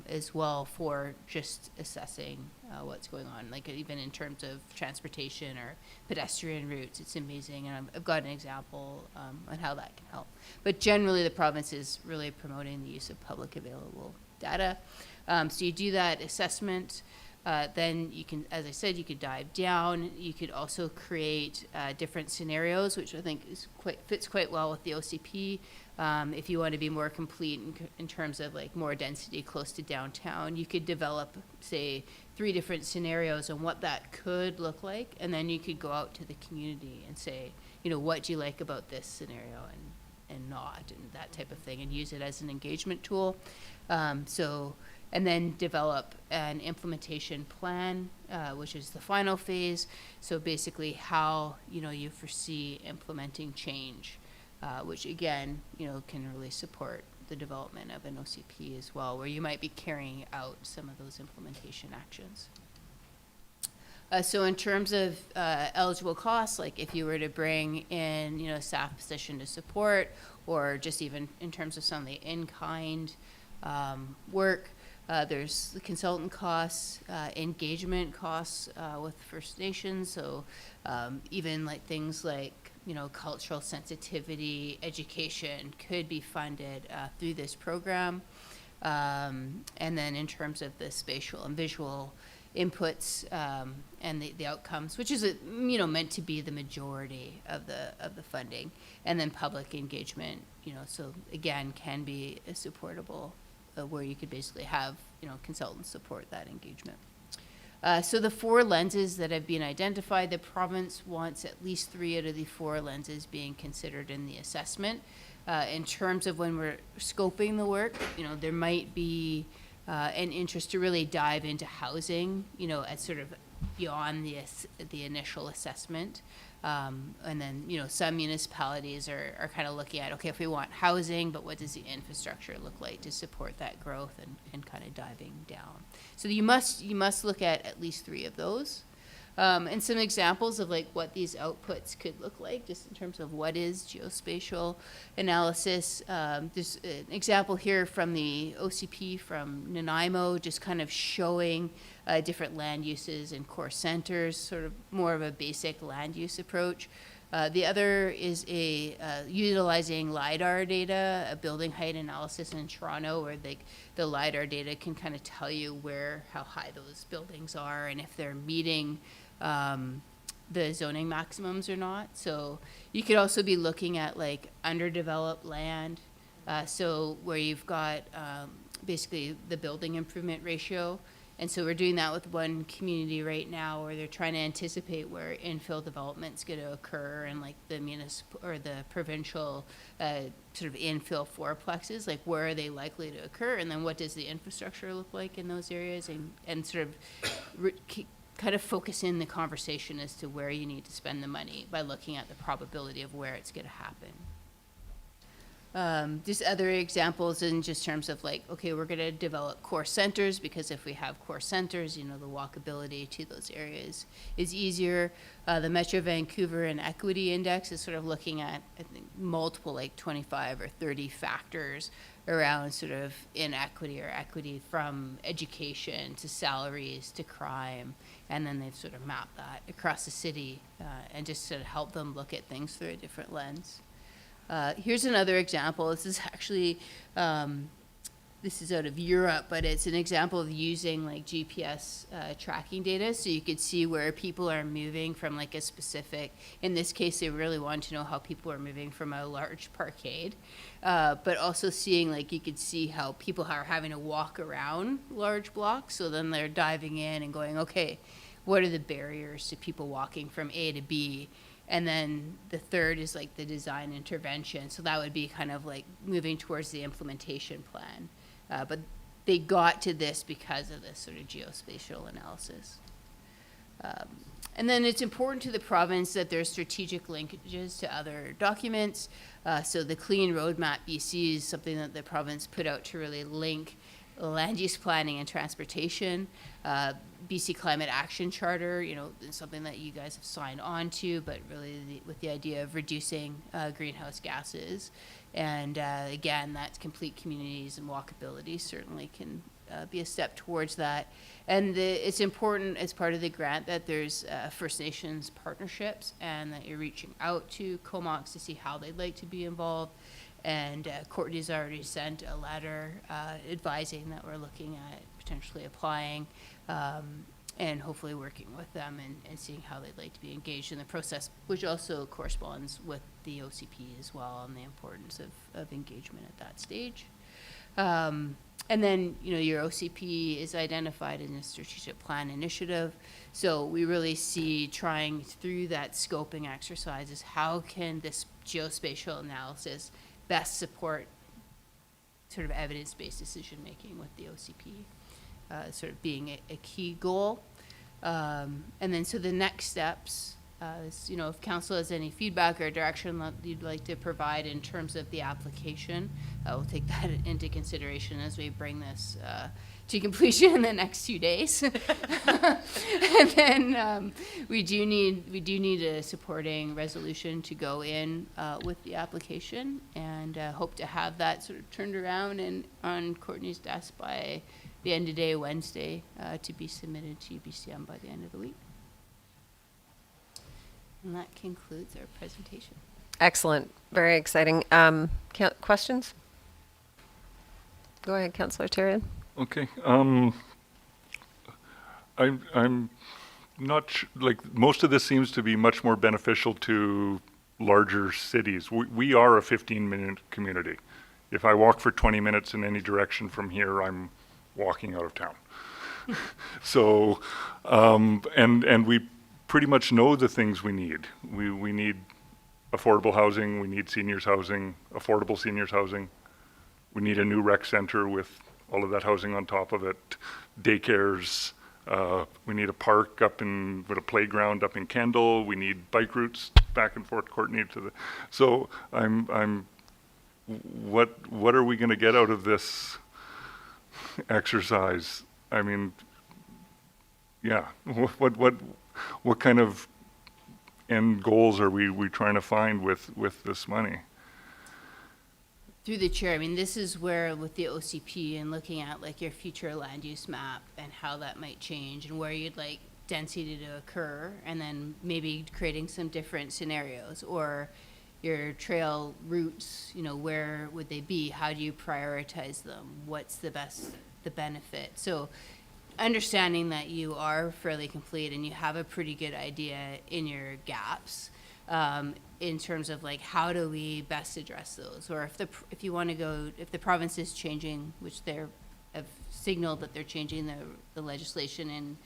as well for just assessing what's going on, like even in terms of transportation or pedestrian routes. It's amazing, and I've got an example on how that can help. But generally the province is really promoting the use of public available data. So you do that assessment, then you can, as I said, you could dive down. You could also create different scenarios, which I think fits quite well with the OCP. If you want to be more complete in terms of like more density close to downtown, you could develop, say, 3 different scenarios on what that could look like, and then you could go out to the community and say, what do you like about this scenario and not, and that type of thing, and use it as an engagement tool. And then develop an implementation plan, which is the final phase. So basically how, you foresee implementing change, which again, can really support the development of an OCP as well, where you might be carrying out some of those implementation actions. So in terms of eligible costs, like if you were to bring in, you know, a staff position to support, or just even in terms of some of the in-kind work, there's the consultant costs, engagement costs with First Nations. So even like things like, you know, cultural sensitivity education could be funded through this program. And then in terms of the spatial and visual inputs and the outcomes, which is you know, meant to be the majority of the funding, and then public engagement, you know, so again can be supportable, where you could basically have, you know, consultants support that engagement. So the 4 lenses that have been identified, the province wants at least 3 out of the 4 lenses being considered in the assessment. In terms of when we're scoping the work, you know, there might be an interest to really dive into housing, you know, as sort of beyond the initial assessment. And then, you know, some municipalities are kind of looking at, okay, if we want housing, but what does the infrastructure look like to support that growth, and kind of diving down. So you must look at least 3 of those. And some examples of like what these outputs could look like, just in terms of what is geospatial analysis. There's an example here from the OCP from Nanaimo, just kind of showing different land uses and core centers, sort of more of a basic land use approach. The other is utilizing LiDAR data, a building height analysis in Toronto, where the LiDAR data can kind of tell you how high those buildings are, and if they're meeting the zoning maximums or not. So you could also be looking at like underdeveloped land, so where you've got basically the building improvement ratio. And so we're doing that with one community right now, where they're trying to anticipate where infill development's going to occur, and like the municipal or the provincial sort of infill fourplexes, like where are they likely to occur, and then what does the infrastructure look like in those areas, and sort of kind of focus in the conversation as to where you need to spend the money by looking at the probability of where it's going to happen. Just other examples in just terms of like, okay, we're going to develop core centers, because if we have core centers, you know, the walkability to those areas is easier. The Metro Vancouver and Equity Index is sort of looking at, I think, multiple like 25 or 30 factors around sort of inequity or equity, from education to salaries to crime. And then they've sort of mapped that across the city and just sort of help them look at things through a different lens. Here's another example. This is actually, this is out of Europe, but it's an example of using like GPS tracking data. So you could see where people are moving from like a specific, in this case, they really wanted to know how people are moving from a large parkade, but also seeing like, you could see how people are having to walk around large blocks. So then they're diving in and going, okay, what are the barriers to people walking from A to B? And then the third is like the design intervention. So that would be kind of like moving towards the implementation plan. But they got to this because of this sort of geospatial analysis. And then it's important to the province that there's strategic linkages to other documents. So the Clean Roadmap BC is something that the province put out to really link land use planning and transportation. BC Climate Action Charter, you know, is something that you guys have signed on to, but really with the idea of reducing greenhouse gases. And again, that's complete communities and walkability certainly can be a step towards that. And it's important as part of the grant that there's First Nations partnerships, and that you're reaching out to Comox to see how they'd like to be involved. And Courtney's already sent a letter advising that we're looking at potentially applying, and hopefully working with them and seeing how they'd like to be engaged in the process, which also corresponds with the OCP as well, on the importance of engagement at that stage. And then, you know, your OCP is identified in the strategic plan initiative. So we really see, trying through that scoping exercise, is how can this geospatial analysis best support sort of evidence-based decision-making with the OCP, sort of being a key goal. And then so the next steps If council has any feedback or direction that you'd like to provide in terms of the application, we'll take that into consideration as we bring this to completion in the next few days. And then we do need a supporting resolution to go in with the application, and hope to have that sort of turned around and on Courtney's desk by the end of day Wednesday to be submitted to UBCM by the end of the week. And that concludes our presentation. Excellent. Very exciting. Questions? Go ahead, Councillor Therrien. Okay. I'm not like most of this seems to be much more beneficial to larger cities. We are a 15-minute community. If I walk for 20 minutes in any direction from here, I'm walking out of town. So, and we pretty much know the things we need. We need affordable housing. We need seniors housing, affordable seniors housing. We need a new rec center with all of that housing on top of it, daycares. We need a park with a playground up in Kendall. We need bike routes back and forth, Courtney, to the. So what are we going to get out of this exercise? I mean, yeah. What kind of end goals are we trying to find with this money? Through the chair, I mean, this is where with the OCP and looking at like your future land use map and how that might change and where you'd like density to occur, and then maybe creating some different scenarios, or your trail routes, where would they be? How do you prioritize them? What's the benefit? So understanding that you are fairly complete and you have a pretty good idea in your gaps, in terms of like how do we best address those, or if you want to go, if the province is changing, which they have signaled that they're changing the legislation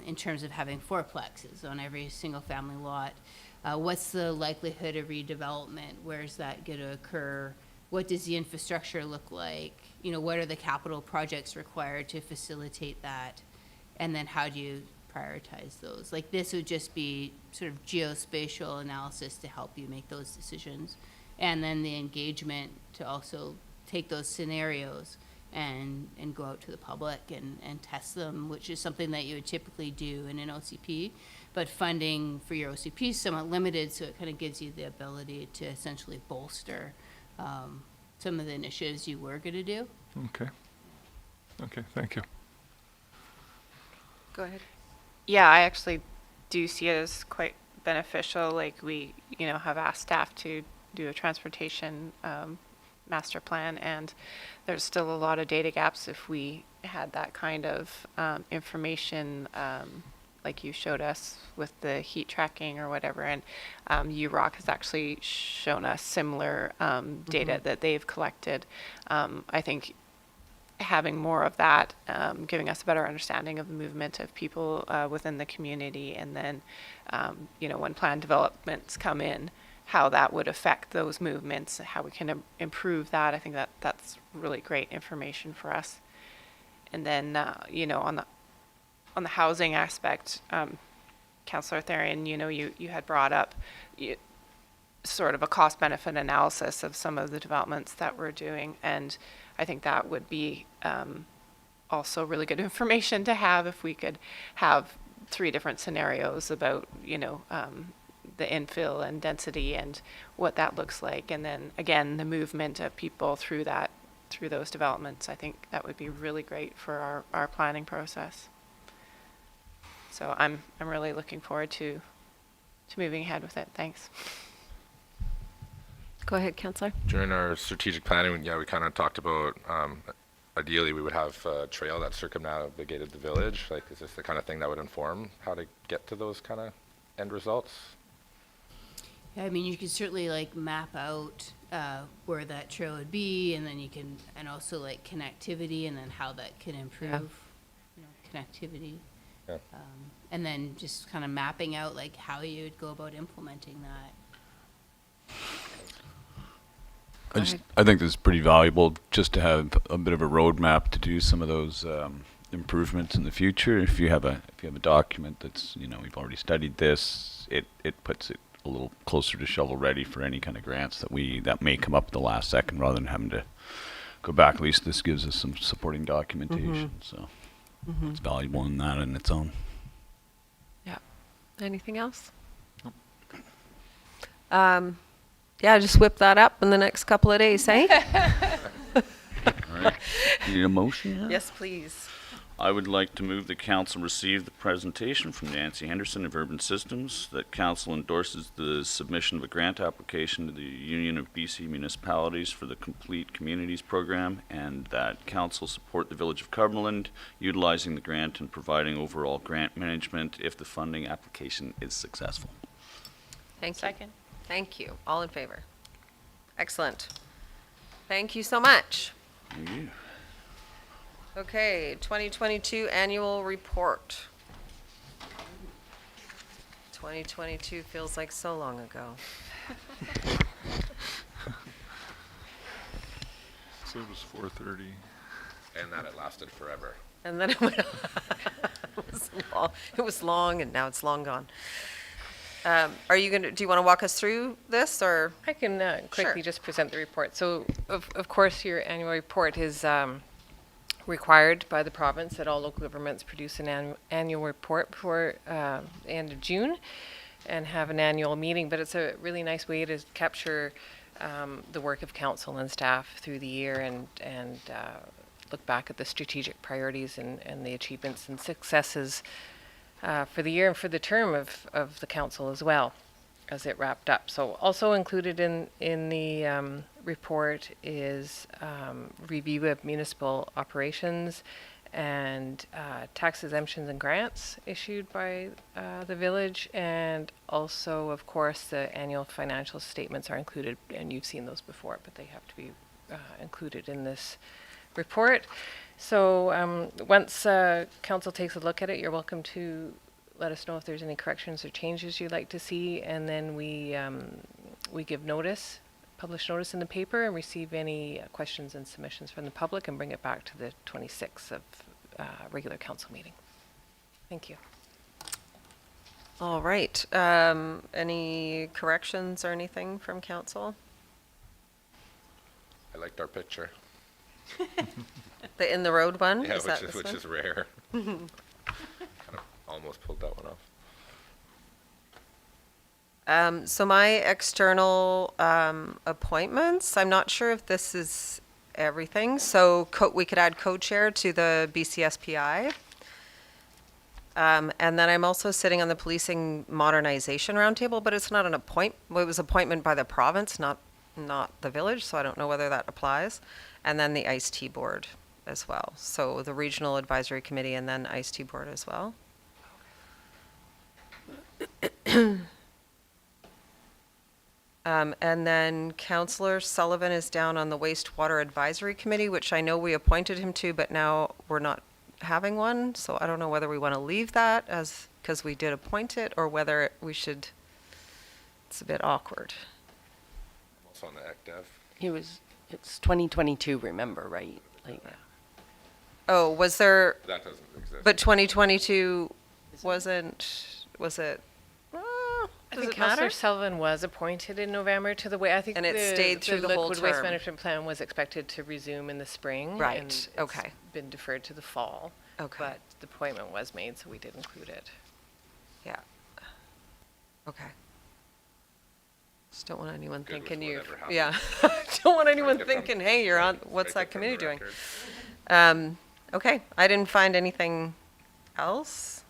in terms of having fourplexes on every single family lot, what's the likelihood of redevelopment? Where's that going to occur? What does the infrastructure look like? What are the capital projects required to facilitate that? And then how do you prioritize those? Like this would just be sort of geospatial analysis to help you make those decisions. And then the engagement to also take those scenarios and go out to the public and test them, which is something that you would typically do in an OCP. But funding for your OCP is somewhat limited, so it kind of gives you the ability to essentially bolster some of the initiatives you were going to do. Okay, thank you. Go ahead. Yeah, I actually do see it as quite beneficial. Like we, have asked staff to do a transportation master plan, and there's still a lot of data gaps if we had that kind of information, like you showed us with the heat tracking or whatever. And UROC has actually shown us similar data that they've collected. I think having more of that, giving us a better understanding of the movement of people within the community, and then, when planned developments come in, how that would affect those movements, how we can improve that. I think that's really great information for us. And then, on the housing aspect, Councillor Therrien, you had brought up sort of a cost-benefit analysis of some of the developments that we're doing, and I think that would be also really good information to have if we could have 3 different scenarios about, the infill and density and what that looks like. And then again, the movement of people through those developments. I think that would be really great for our planning process. So I'm really looking forward to moving ahead with it. Thanks. Go ahead, Councillor. During our strategic planning, we kind of talked about ideally we would have a trail that circumnavigated the village. Like, is this the kind of thing that would inform how to get to those kind of end results? Yeah, I mean, you could certainly like map out where that trail would be, and then and also like connectivity, and then how that can improve, connectivity. Yeah. And then just kind of mapping out like how you would go about implementing that. I think this is pretty valuable just to have a bit of a roadmap to do some of those improvements in the future. If you have a document that's, we've already studied this, it puts it a little closer to shovel ready for any kind of grants that may come up at the last second, rather than having to go back. At least this gives us some supporting documentation, so it's valuable in that in its own. Yeah. Anything else? Yeah, just whip that up in the next couple of days, eh? All right. Need a motion? Yes, please. I would like to move that council receive the presentation from Nancy Henderson of Urban Systems, that council endorses the submission of a grant application to the Union of BC Municipalities for the Complete Communities Program, and that council support the Village of Cumberland utilizing the grant and providing overall grant management if the funding application is successful. Thank you. Second. Thank you. All in favor? Excellent. Thank you so much. Thank you. Okay, 2022 annual report. 2022 feels like so long ago. So it was 4:30. And that it lasted forever. And then it went it was long and now it's long gone. Do you want to walk us through this or? I can quickly Sure. just present the report. So, of course, your annual report is required by the province that all local governments produce an annual report before the end of June and have an annual meeting. But it's a really nice way to capture the work of council and staff through the year and look back at the strategic priorities and the achievements and successes for the year and for the term of the council as well as it wrapped up. So also included in the report is review of municipal operations and tax exemptions and grants issued by the village, and also of course the annual financial statements are included, and you've seen those before, but they have to be included in this report. So once council takes a look at it, you're welcome to let us know if there's any corrections or changes you'd like to see, and then we give notice, publish notice in the paper, and receive any questions and submissions from the public and bring it back to the 26th of regular council meeting. Thank you. All right. Any corrections or anything from council? I liked our picture. The in the road one? Yeah, Is that which this one? is rare. Kind of almost pulled that one off. So my external appointments, I'm not sure if this is everything. So we could add co-chair to the BCSPI. And then I'm also sitting on the Policing Modernization Roundtable, but it's not an it was appointment by the province, not the village, so I don't know whether that applies. And then the ICE-T board as well. So the Regional Advisory Committee and then ICE-T board as well. And then Councillor Sullivan is down on the Wastewater Advisory Committee, which I know we appointed him to, but now we're not having one. So I don't know whether we want to leave that because we did appoint it, or whether we should, it's a bit awkward. Also on the ECDEV. It's 2022, remember, right? Like, Oh, was there, That doesn't exist. but 2022 was it? I Does think it matter? Councillor Sullivan was appointed in November to the way. I think And it stayed through the whole liquid waste term. management plan was expected to resume in the spring. Right, and it's okay. been deferred to the fall. Okay. But the appointment was made, so we did include it. Yeah. Okay. Just don't want anyone Good with thinking you, whatever happened. yeah. Don't want anyone Strike it from- thinking, hey, you're on, what's Strike that it from committee the doing? record. Okay, I didn't find anything else.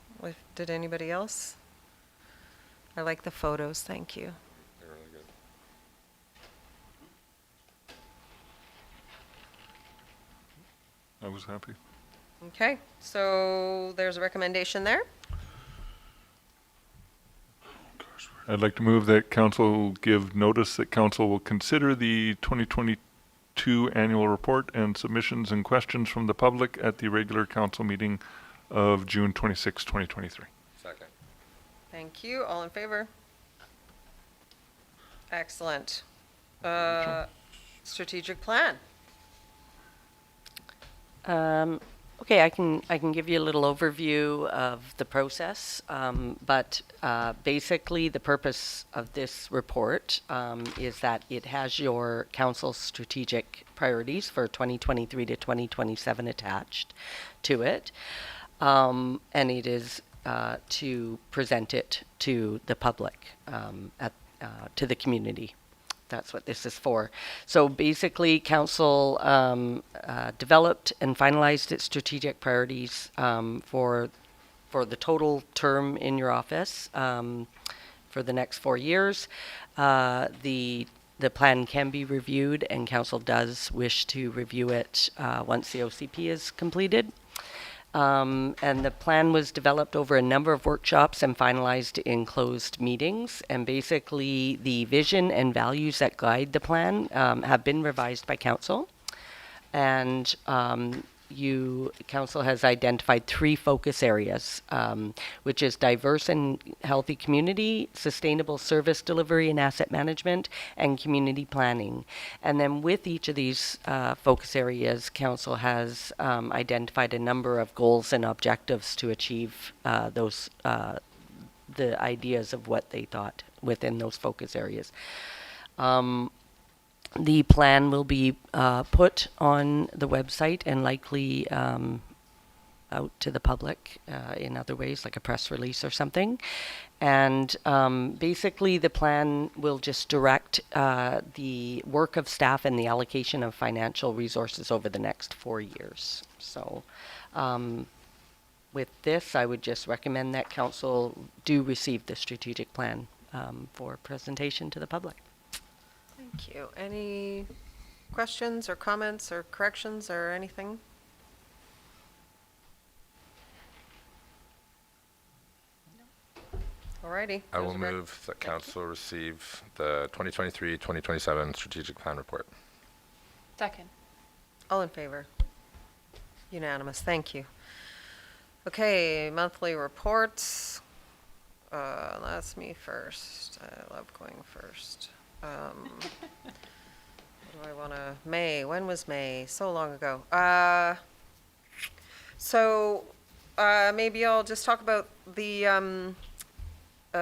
Did anybody else? I like the photos, thank you. They're really good. I was happy. Okay, so there's a recommendation there. I'd like to move that council give notice that council will consider the 2022 annual report and submissions and questions from the public at the regular council meeting of June 26, 2023. Second. Thank you, all in favor? Excellent. Strategic plan. Okay, I can give you a little overview of the process, but basically the purpose of this report is that it has your council's strategic priorities for 2023 to 2027 attached to it, and it is to present it to the public, to the community. That's what this is for. So basically, council developed and finalized its strategic priorities for the total term in your office for the next 4 years. The plan can be reviewed, and council does wish to review it once the OCP is completed. And the plan was developed over a number of workshops and finalized in closed meetings. And basically, the vision and values that guide the plan have been revised by council. And council has identified 3 focus areas, which is diverse and healthy community, sustainable service delivery and asset management, and community planning. And then with each of these focus areas, council has identified a number of goals and objectives to achieve the ideas of what they thought within those focus areas. The plan will be put on the website and likely out to the public in other ways, like a press release or something. And basically, the plan will just direct the work of staff and the allocation of financial resources over the next 4 years. So with this, I would just recommend that council do receive the strategic plan for presentation to the public. Thank you. Any questions or comments or corrections or anything? Alrighty. I will move that council receive the 2023-2027 strategic plan report. Second. All in favor? Unanimous. Thank you. Okay, monthly reports. That's me first. I love going first. What do I want to? May. When was May? So long ago. Maybe I'll just talk about the.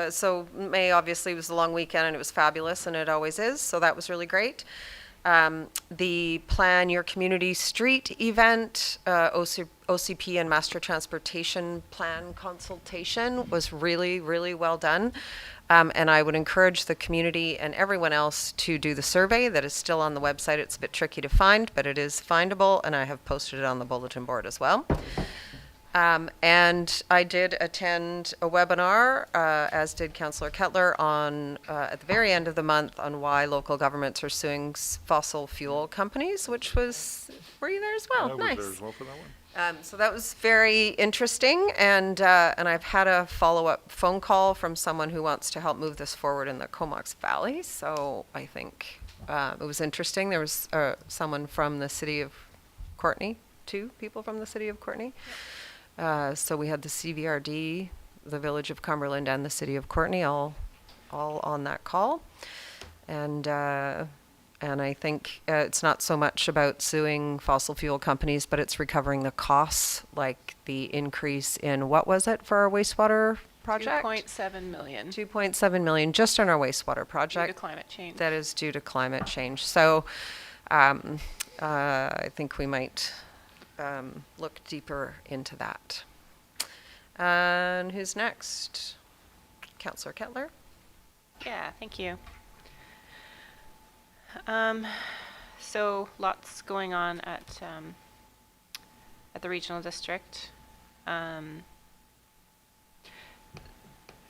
So May obviously was a long weekend and it was fabulous, and it always is. So that was really great. The Plan Your Community Street event, OCP and Master Transportation Plan consultation was really, really well done. And I would encourage the community and everyone else to do the survey that is still on the website. It's a bit tricky to find, but it is findable, and I have posted it on the bulletin board as well. And I did attend a webinar, as did Councillor Kettler, on at the very end of the month on why local governments are suing fossil fuel companies, which was, were you there as well? I was Nice. there as well for that one. So that was very interesting, and I've had a follow-up phone call from someone who wants to help move this forward in the Comox Valley. So I think it was interesting. There was someone from the city of Courtenay, 2 people from the city of Courtenay. So we had the CVRD, the Village of Cumberland, and the city of Courtenay all on that call, and I think it's not so much about suing fossil fuel companies, but it's recovering the costs, like the increase in, what was it for our wastewater project? 2.7 million. 2.7 million just on our wastewater Due project. to climate change. That is due to climate change. So I think we might look deeper into that. And who's next? Councillor Kettler? Yeah, thank you. So lots going on at the regional district.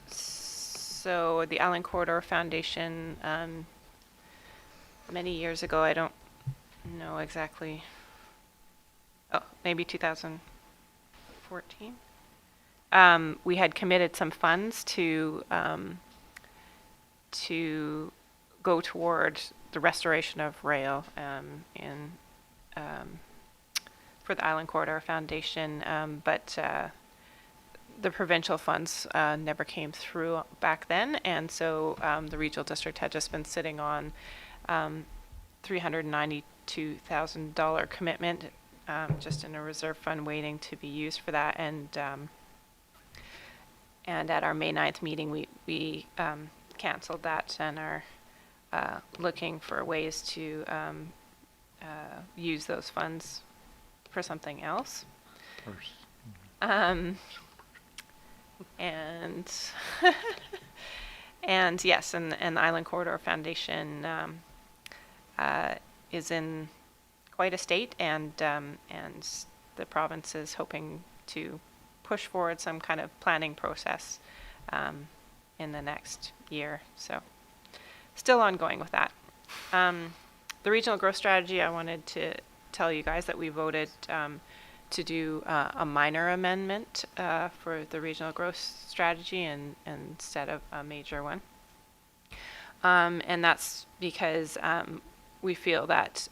So the Island Corridor Foundation, many years ago, I don't know exactly, maybe 2014, we had committed some funds to go toward the restoration of rail for the Island Corridor Foundation, but the provincial funds never came through back then, and so the regional district had just been sitting on $392,000 commitment just in a reserve fund waiting to be used for that. And at our May 9th meeting, we canceled that and are looking for ways to use those funds for something else. And and yes, and the Island Corridor Foundation is in quite a state, and the province is hoping to push forward some kind of planning process in the next year. So still ongoing with that. The regional growth strategy, I wanted to tell you guys that we voted to do a minor amendment for the regional growth strategy instead of a major one. And that's because we feel that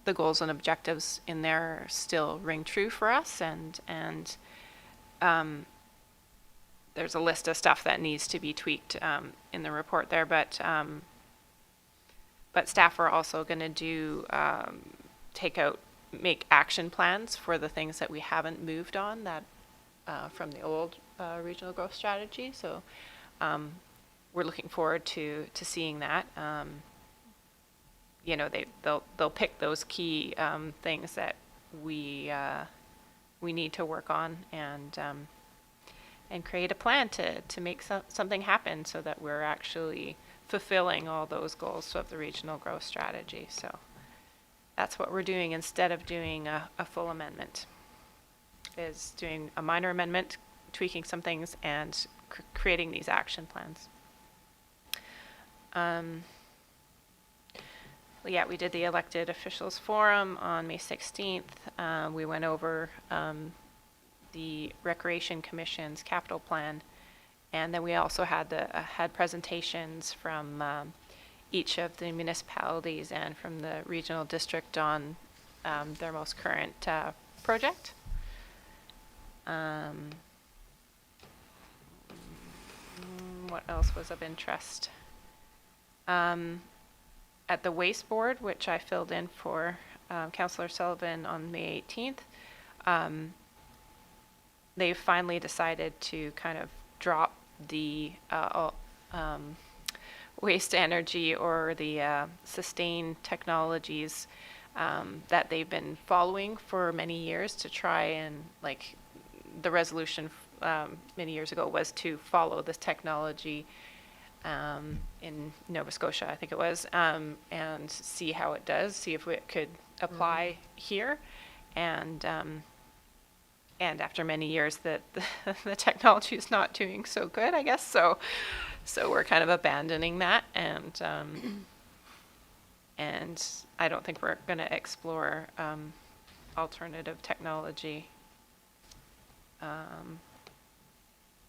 the goals and objectives in there still ring true for us, and there's a list of stuff that needs to be tweaked in the report there, but staff are also going to do make action plans for the things that we haven't moved on that from the old regional growth strategy. So we're looking forward to seeing that. You know, they'll pick those key things that we need to work on and create a plan to make something happen so that we're actually fulfilling all those goals of the regional growth strategy. So that's what we're doing instead of doing a full amendment, is doing a minor amendment, tweaking some things, and creating these action plans. Yeah, we did the elected officials forum on May 16th. We went over the Recreation Commission's capital plan, and then we also had presentations from each of the municipalities and from the regional district on their most current project. What else was of interest? At the Waste Board, which I filled in for Councillor Sullivan on May 18th, they finally decided to kind of drop the waste energy or the sustain technologies that they've been following for many years to try and, like, the resolution many years ago was to follow this technology in Nova Scotia, I think it was, and see how it does, see if it could apply here. And after many years that the technology is not doing so good, I guess. So we're kind of abandoning that, and I don't think we're going to explore alternative technology,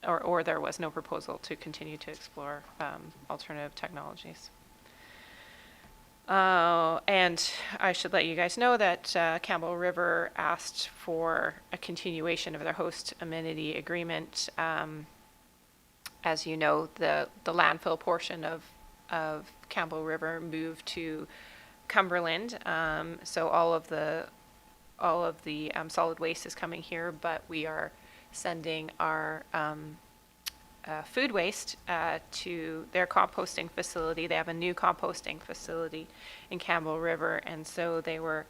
or there was no proposal to continue to explore alternative technologies. And I should let you guys know that Campbell River asked for a continuation of their host amenity agreement. As you know, the landfill portion of Campbell River moved to Cumberland, so all of the solid waste is coming here, but we are sending our food waste to their composting facility. They have a new composting facility in Campbell River, and so they were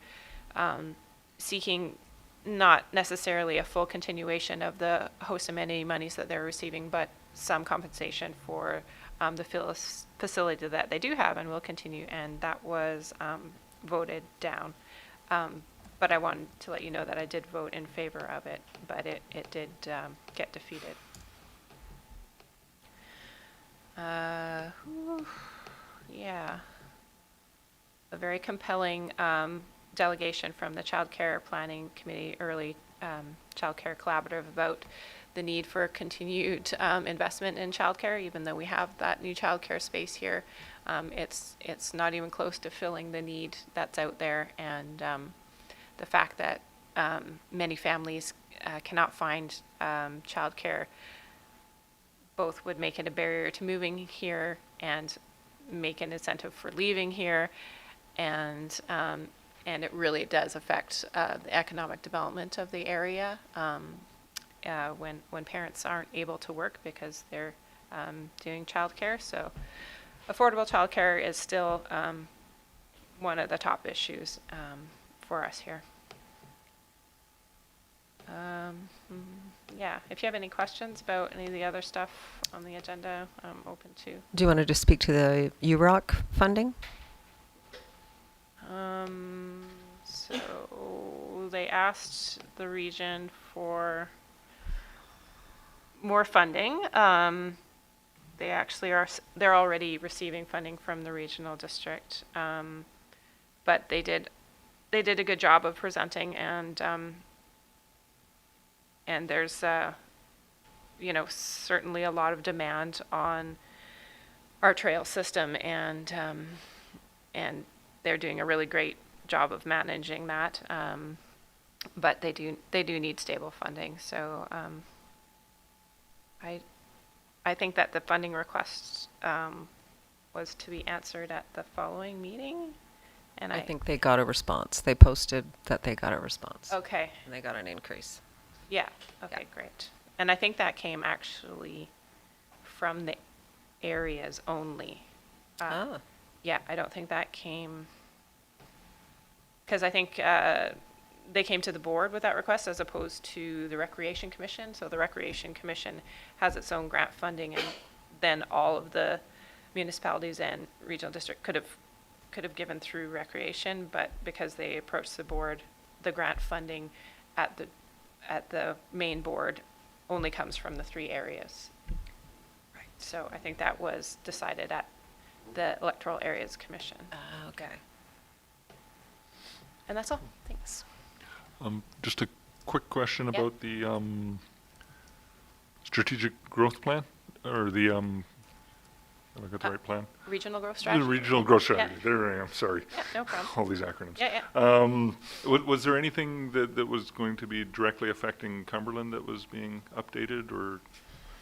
seeking not necessarily a full continuation of the host amenity monies that they're receiving, but some compensation for the facility that they do have and will continue, and that was voted down. But I wanted to let you know that I did vote in favor of it, but it did get defeated. Yeah. A very compelling delegation from the Child Care Planning Committee, early Child Care Collaborative, about the need for continued investment in childcare, even though we have that new childcare space here. It's not even close to filling the need that's out there, and the fact that many families cannot find childcare both would make it a barrier to moving here and make an incentive for leaving here, and and it really does affect the economic development of the area when parents aren't able to work because they're doing childcare. So affordable childcare is still one of the top issues for us here. Yeah, if you have any questions about any of the other stuff on the agenda, I'm open to. Do you want to just speak to the UROC funding? So they asked the region for more funding. They actually they're already receiving funding from the regional district. But they did a good job of presenting, and there's certainly a lot of demand on our trail system, and they're doing a really great job of managing that. But they do need stable funding. So I think that the funding request was to be answered at the following meeting. And I think they got a response. They posted that they got a response. Okay. And they got an increase. Yeah. Okay, great. And I think that came actually from the areas only. Yeah, I don't think that came, because I think they came to the board with that request as opposed to the Recreation Commission. So the Recreation Commission has its own grant funding, and then all of the municipalities and regional district could have given through recreation, but because they approached the board, the grant funding at the main board only comes from the 3 areas. Right. So I think that was decided at the Electoral Areas Commission. Okay. And that's all. Thanks. Just a quick question Yeah. about the strategic growth plan, or the have I got the right plan? Regional growth strategy. The regional growth Yeah. strategy. There I am. Sorry. Yeah, no problem. All these acronyms. Yeah. Was there anything that was going to be directly affecting Cumberland that was being updated or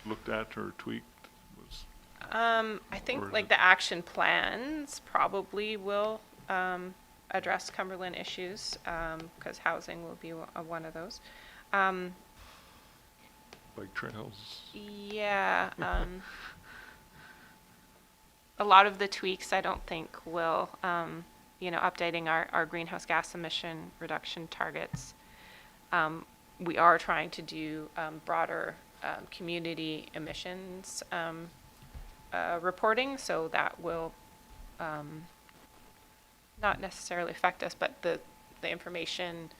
looked at or tweaked? I think like the action plans probably will address Cumberland issues, because housing will be one of those. Bike trails? Yeah. A lot of the tweaks I don't think will, updating our greenhouse gas emission reduction targets. We are trying to do broader community emissions reporting, so that will not necessarily affect us, but the information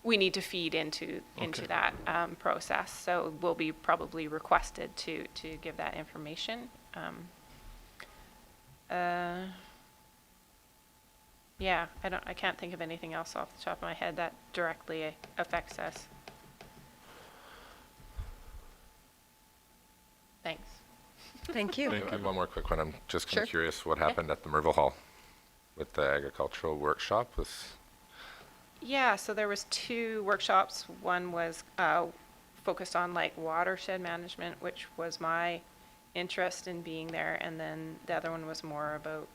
we need to feed into that process. So we'll be probably requested to give that information. Yeah, I can't think of anything else off the top of my head that directly affects us. Thanks. Thank you. I have one more quick one. I'm just kind Sure. of curious what happened at the Merville Hall with the agricultural workshop. Yeah, so there was 2 workshops. One was focused on like watershed management, which was my interest in being there, and then the other one was more about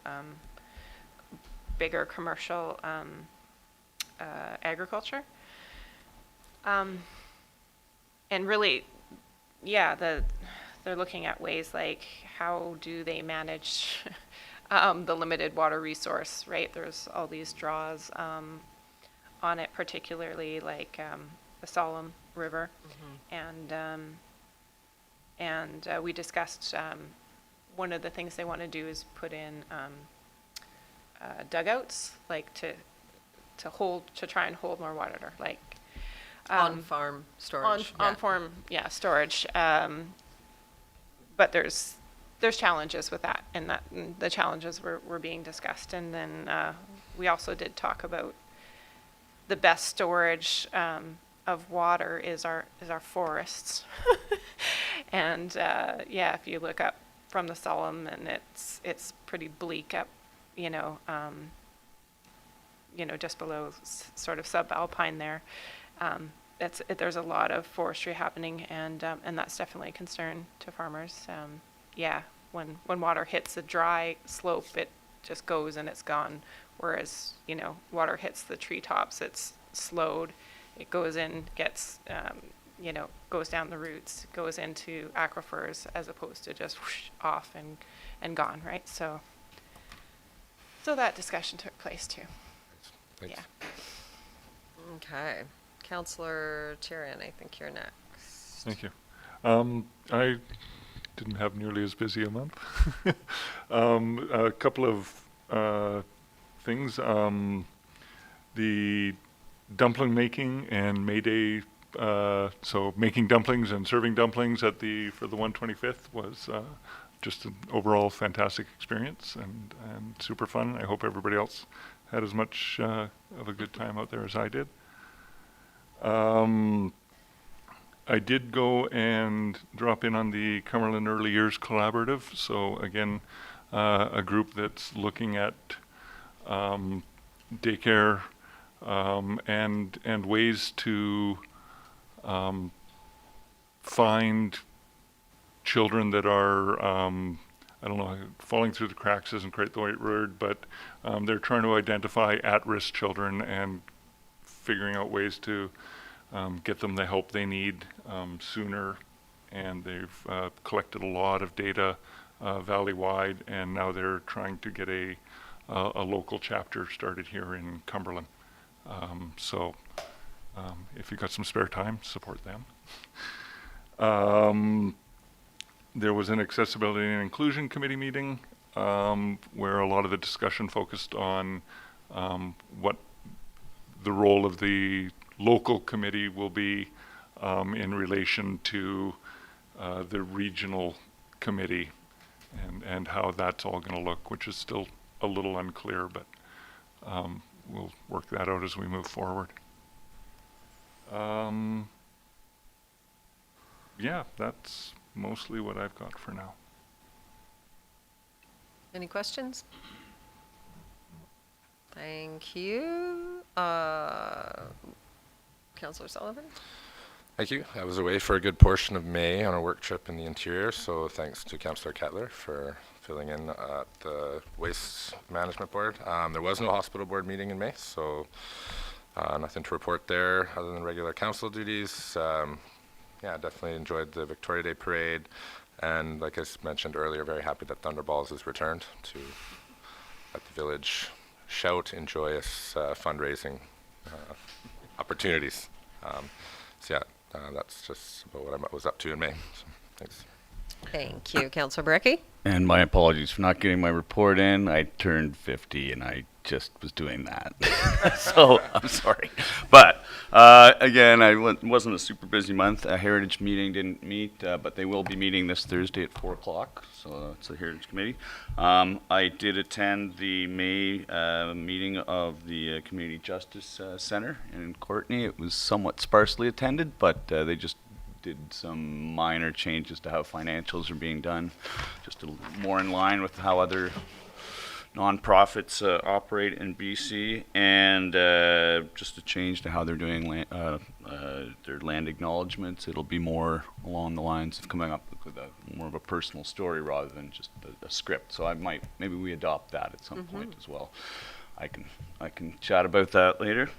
bigger commercial agriculture. And really, yeah, they're looking at ways like how do they manage the limited water resource, right? There's all these draws on it, particularly like the Solemn River. And we discussed one of the things they want to do is put in dugouts, like to try and hold more water, like On-farm storage. on-farm, storage. But there's challenges with that, and the challenges were being discussed. And then we also did talk about the best storage of water is our forests. And if you look up from the Solemn, and it's pretty bleak up, just below sort of subalpine there. There's a lot of forestry happening, and that's definitely a concern to farmers. When water hits a dry slope, it just goes and it's gone. whereas, you know, water hits the treetops, it's slowed, it goes in, gets, you know, goes down the roots, goes into aquifers, as opposed to just whoosh, off and gone, right? So that discussion took place too. Thanks. Yeah. Okay. Councillor Tirian, I think you're next. Thank you. I didn't have nearly as busy a month. A couple of things. The dumpling making and May Day, so making dumplings and serving dumplings for the 125th was just an overall fantastic experience and super fun. I hope everybody else had as much of a good time out there as I did. I did go and drop in on the Cumberland Early Years Collaborative. So again, a group that's looking at daycare and ways to find children that are, I don't know, falling through the cracks isn't quite the right word, but they're trying to identify at-risk children and figuring out ways to get them the help they need sooner. And they've collected a lot of data valley-wide, and now they're trying to get a local chapter started here in Cumberland. So if you've got some spare time, support them. There was an Accessibility and Inclusion Committee meeting where a lot of the discussion focused on what the role of the local committee will be in relation to the regional committee and how that's all going to look, which is still a little unclear, but we'll work that out as we move forward. Yeah, that's mostly what I've got for now. Any questions? Thank you. Councillor Sullivan? Thank you. I was away for a good portion of May on a work trip in the interior, so thanks to Councillor Kettler for filling in at the Waste Management Board. There was no hospital board meeting in May, so nothing to report there other than regular council duties. Yeah, definitely enjoyed the Victoria Day Parade, and like I mentioned earlier, very happy that Thunderballs is returned to let the village shout in joyous fundraising opportunities. So yeah, that's just about what I was up to in May. So, thanks. Thank you. Councillor Brecky? And my apologies for not getting my report in. I turned 50 and I just was doing that. So I'm sorry. But again, wasn't a super busy month. A Heritage meeting didn't meet, but they will be meeting this Thursday at 4 o'clock. So it's a Heritage Committee. I did attend the May meeting of the Community Justice Center in Courtenay. It was somewhat sparsely attended, but they just did some minor changes to how financials are being done, just more in line with how other nonprofits operate in BC, and just a change to how they're doing their land acknowledgements. It'll be more along the lines of coming up with more of a personal story rather than just a script. So maybe we adopt that at some point as well. I can chat about that later.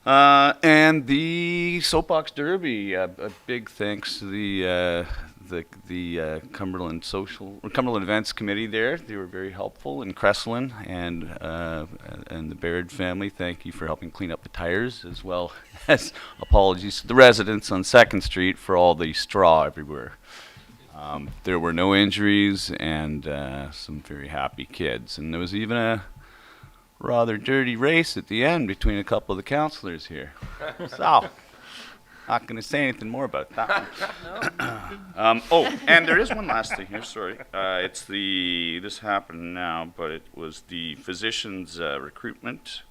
And the Soapbox Derby, a big thanks to the Cumberland Cumberland Events Committee there. They were very helpful, and Cresslin and the Baird family. Thank you for helping clean up the tires, as well as apologies to the residents on 2nd Street for all the straw everywhere. There were no injuries and some very happy kids, and there was even a rather dirty race at the end between a couple of the councillors here. So, not going to say anything more about that one. Oh, and there is one last thing here, sorry. This happened now, but it was the Physicians Recruitment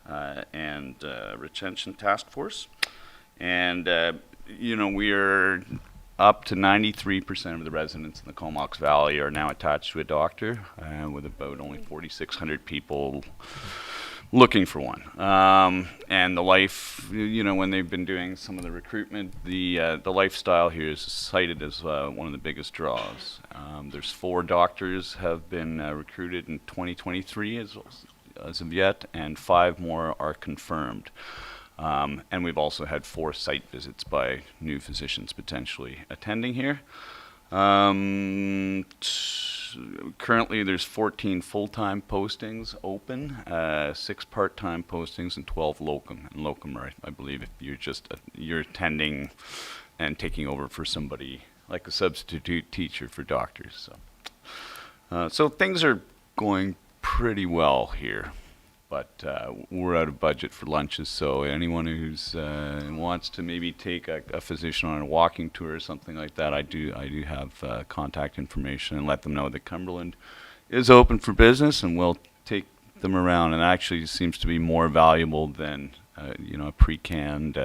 and Retention Task Force. And, we are up to 93% of the residents in the Comox Valley are now attached to a doctor, with about only 4,600 people looking for one. And the life, when they've been doing some of the recruitment, the lifestyle here is cited as one of the biggest draws. There's 4 doctors have been recruited in 2023, as of yet, and 5 more are confirmed. And we've also had 4 site visits by new physicians potentially attending here. Currently, there's 14 full-time postings open, 6 part-time postings, and 12 locum. And locum are, I believe, if you're just you're attending and taking over for somebody like a substitute teacher for doctors. So things are going pretty well here. But we're out of budget for lunches, so anyone who's wants to maybe take a physician on a walking tour or something like that, I do have contact information and let them know that Cumberland is open for business, and we'll take them around. And actually, seems to be more valuable than a pre-canned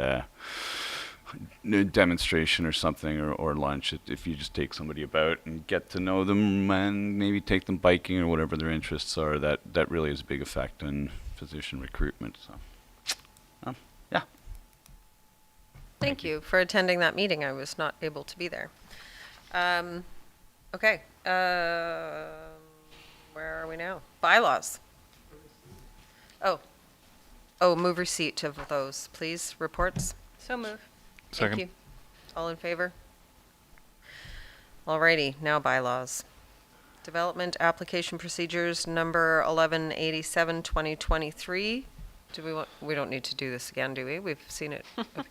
demonstration or something, or lunch. If you just take somebody about and get to know them and maybe take them biking or whatever their interests are, that really is a big effect on physician recruitment. So yeah. Thank you for attending that meeting. I was not able to be there. Okay. Where are we now? Bylaws. Oh, move receipt of those, please. Reports. So move. Second. Thank you. All in favor? Alrighty, now bylaws. Development application procedures number 1187 2023. We don't need to do this again, do we? We've seen it a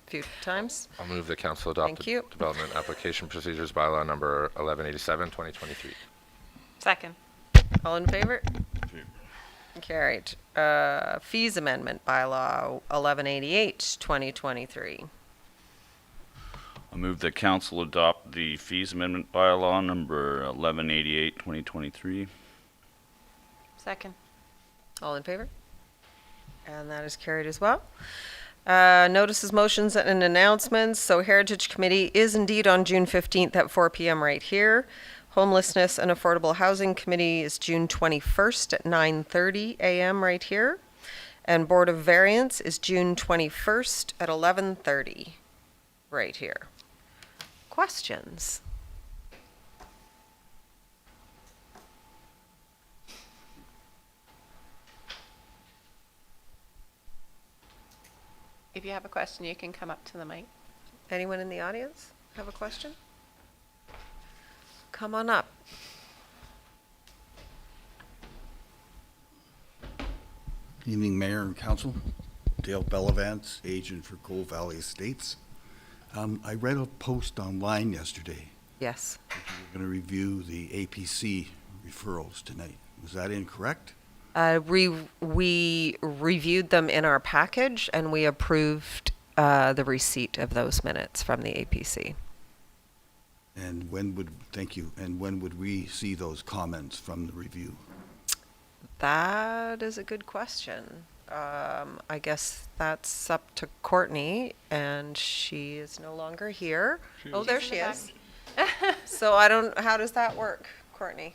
few times. I'll move the council adopt Thank the you. development application procedures bylaw number 1187 2023. Second. All in favor? Carried. Fees amendment bylaw 1188 2023. I move that council adopt the fees amendment bylaw number 1188 2023. Second. All in favor? And that is carried as well. Notices, motions, and announcements. So Heritage Committee is indeed on June 15th at 4 p.m. right here. Homelessness and Affordable Housing Committee is June 21st at 9:30 a.m. right here. And Board of Variance is June 21st at 11:30 right here. Questions? If you have a question, you can come up to the mic. Anyone in the audience have a question? Come on up. Evening, Mayor and Council. Dale Bellavance, agent for Coal Valley Estates. I read a post online yesterday. Yes. That you were going to review the APC referrals tonight. Was that incorrect? We reviewed them in our package, and we approved the receipt of those minutes from the APC. And thank you, and when would we see those comments from the review? That is a good question. I guess that's up to Courtney, and she is no longer here. Oh, there she is. So how does that work, Courtney?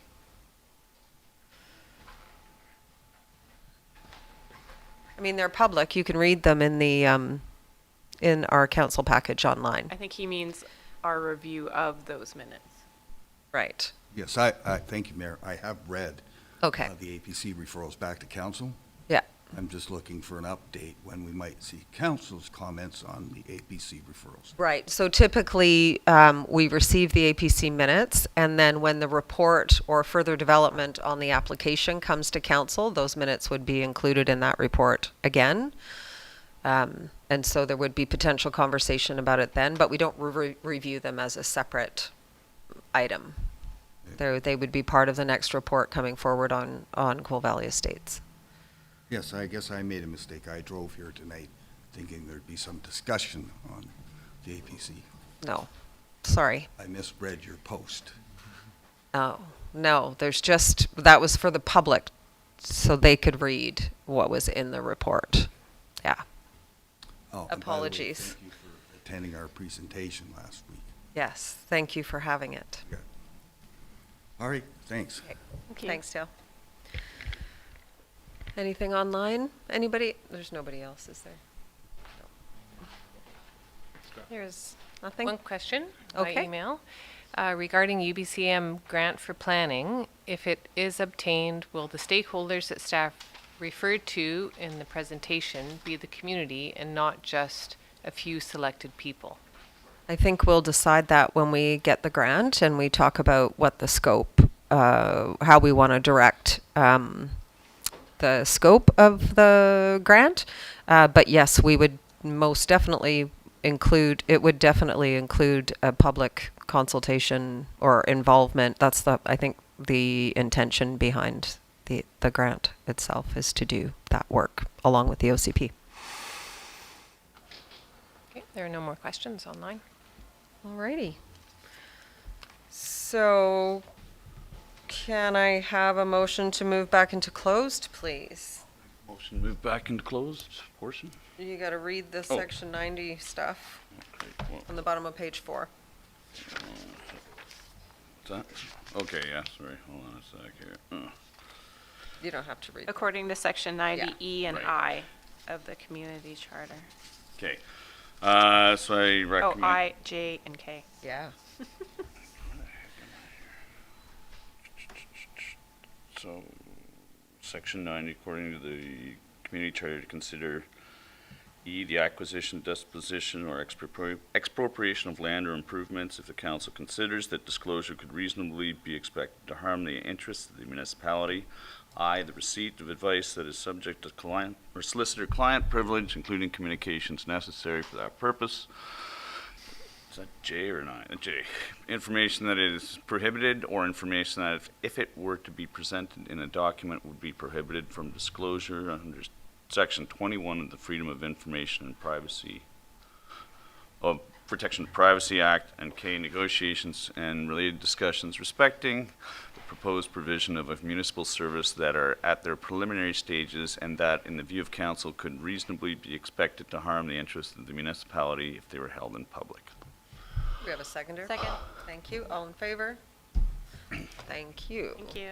I mean, they're public. You can read them in the in our council package online. I think he means our review of those minutes. Right. Yes, I thank you, Mayor. I have read Okay. the APC referrals back to council. Yeah. I'm just looking for an update when we might see council's comments on the APC referrals. Right. So typically, we receive the APC minutes, and then when the report or further development on the application comes to council, those minutes would be included in that report again. And so there would be potential conversation about it then, but we don't review them as a separate item. They would be part of the next report coming forward on Coal Valley Estates. Yes, I guess I made a mistake. I drove here tonight thinking there'd be some discussion on the APC. No. Sorry. I misread your post. Oh, no, that was for the public, so they could read what was in the report. Yeah. Oh, and by the way, Apologies. thank you for attending our presentation last week. Yes, thank you for having it. Yeah. All right, thanks. Thanks, Dale. Anything online? Anybody? There's nobody else, is there? There's Nothing? one question Okay. by email regarding UBCM grant for planning. If it is obtained, will the stakeholders that staff referred to in the presentation be the community and not just a few selected people? I think we'll decide that when we get the grant and we talk about what the scope, how we want to direct the scope of the grant. But yes, we would most definitely include, it would definitely include a public consultation or involvement. That's I think the intention behind the grant itself is to do that work along with the OCP. Okay, there are no more questions online. Alrighty. So, can I have a motion to move back into closed, please? Motion move back into closed portion. You got to read the Oh. section 90 stuff Okay, well, on the bottom of page 4. is that? Okay, yeah, sorry. Hold on a sec here. You don't have to read. According to section 90E and Right. I of the community charter. Okay. So I Oh, recommend. I, J, and K. Yeah. So, section 90, according to the community charter, to consider E, the acquisition, disposition, or expropriation of land or improvements if the council considers that disclosure could reasonably be expected to harm the interests of the municipality. I, the receipt of advice that is subject to client or solicitor-client privilege, including communications necessary for that purpose. Is that J or an I? J. Information that is prohibited or information that if it were to be presented in a document would be prohibited from disclosure under Section 21 of the Freedom of Information and Privacy of Protection of Privacy Act, and K, negotiations and related discussions respecting the proposed provision of a municipal service that are at their preliminary stages and that, in the view of council, could reasonably be expected to harm the interests of the municipality if they were held in public. We have a seconder? Second. Thank you. All in favor? Thank you. Thank you.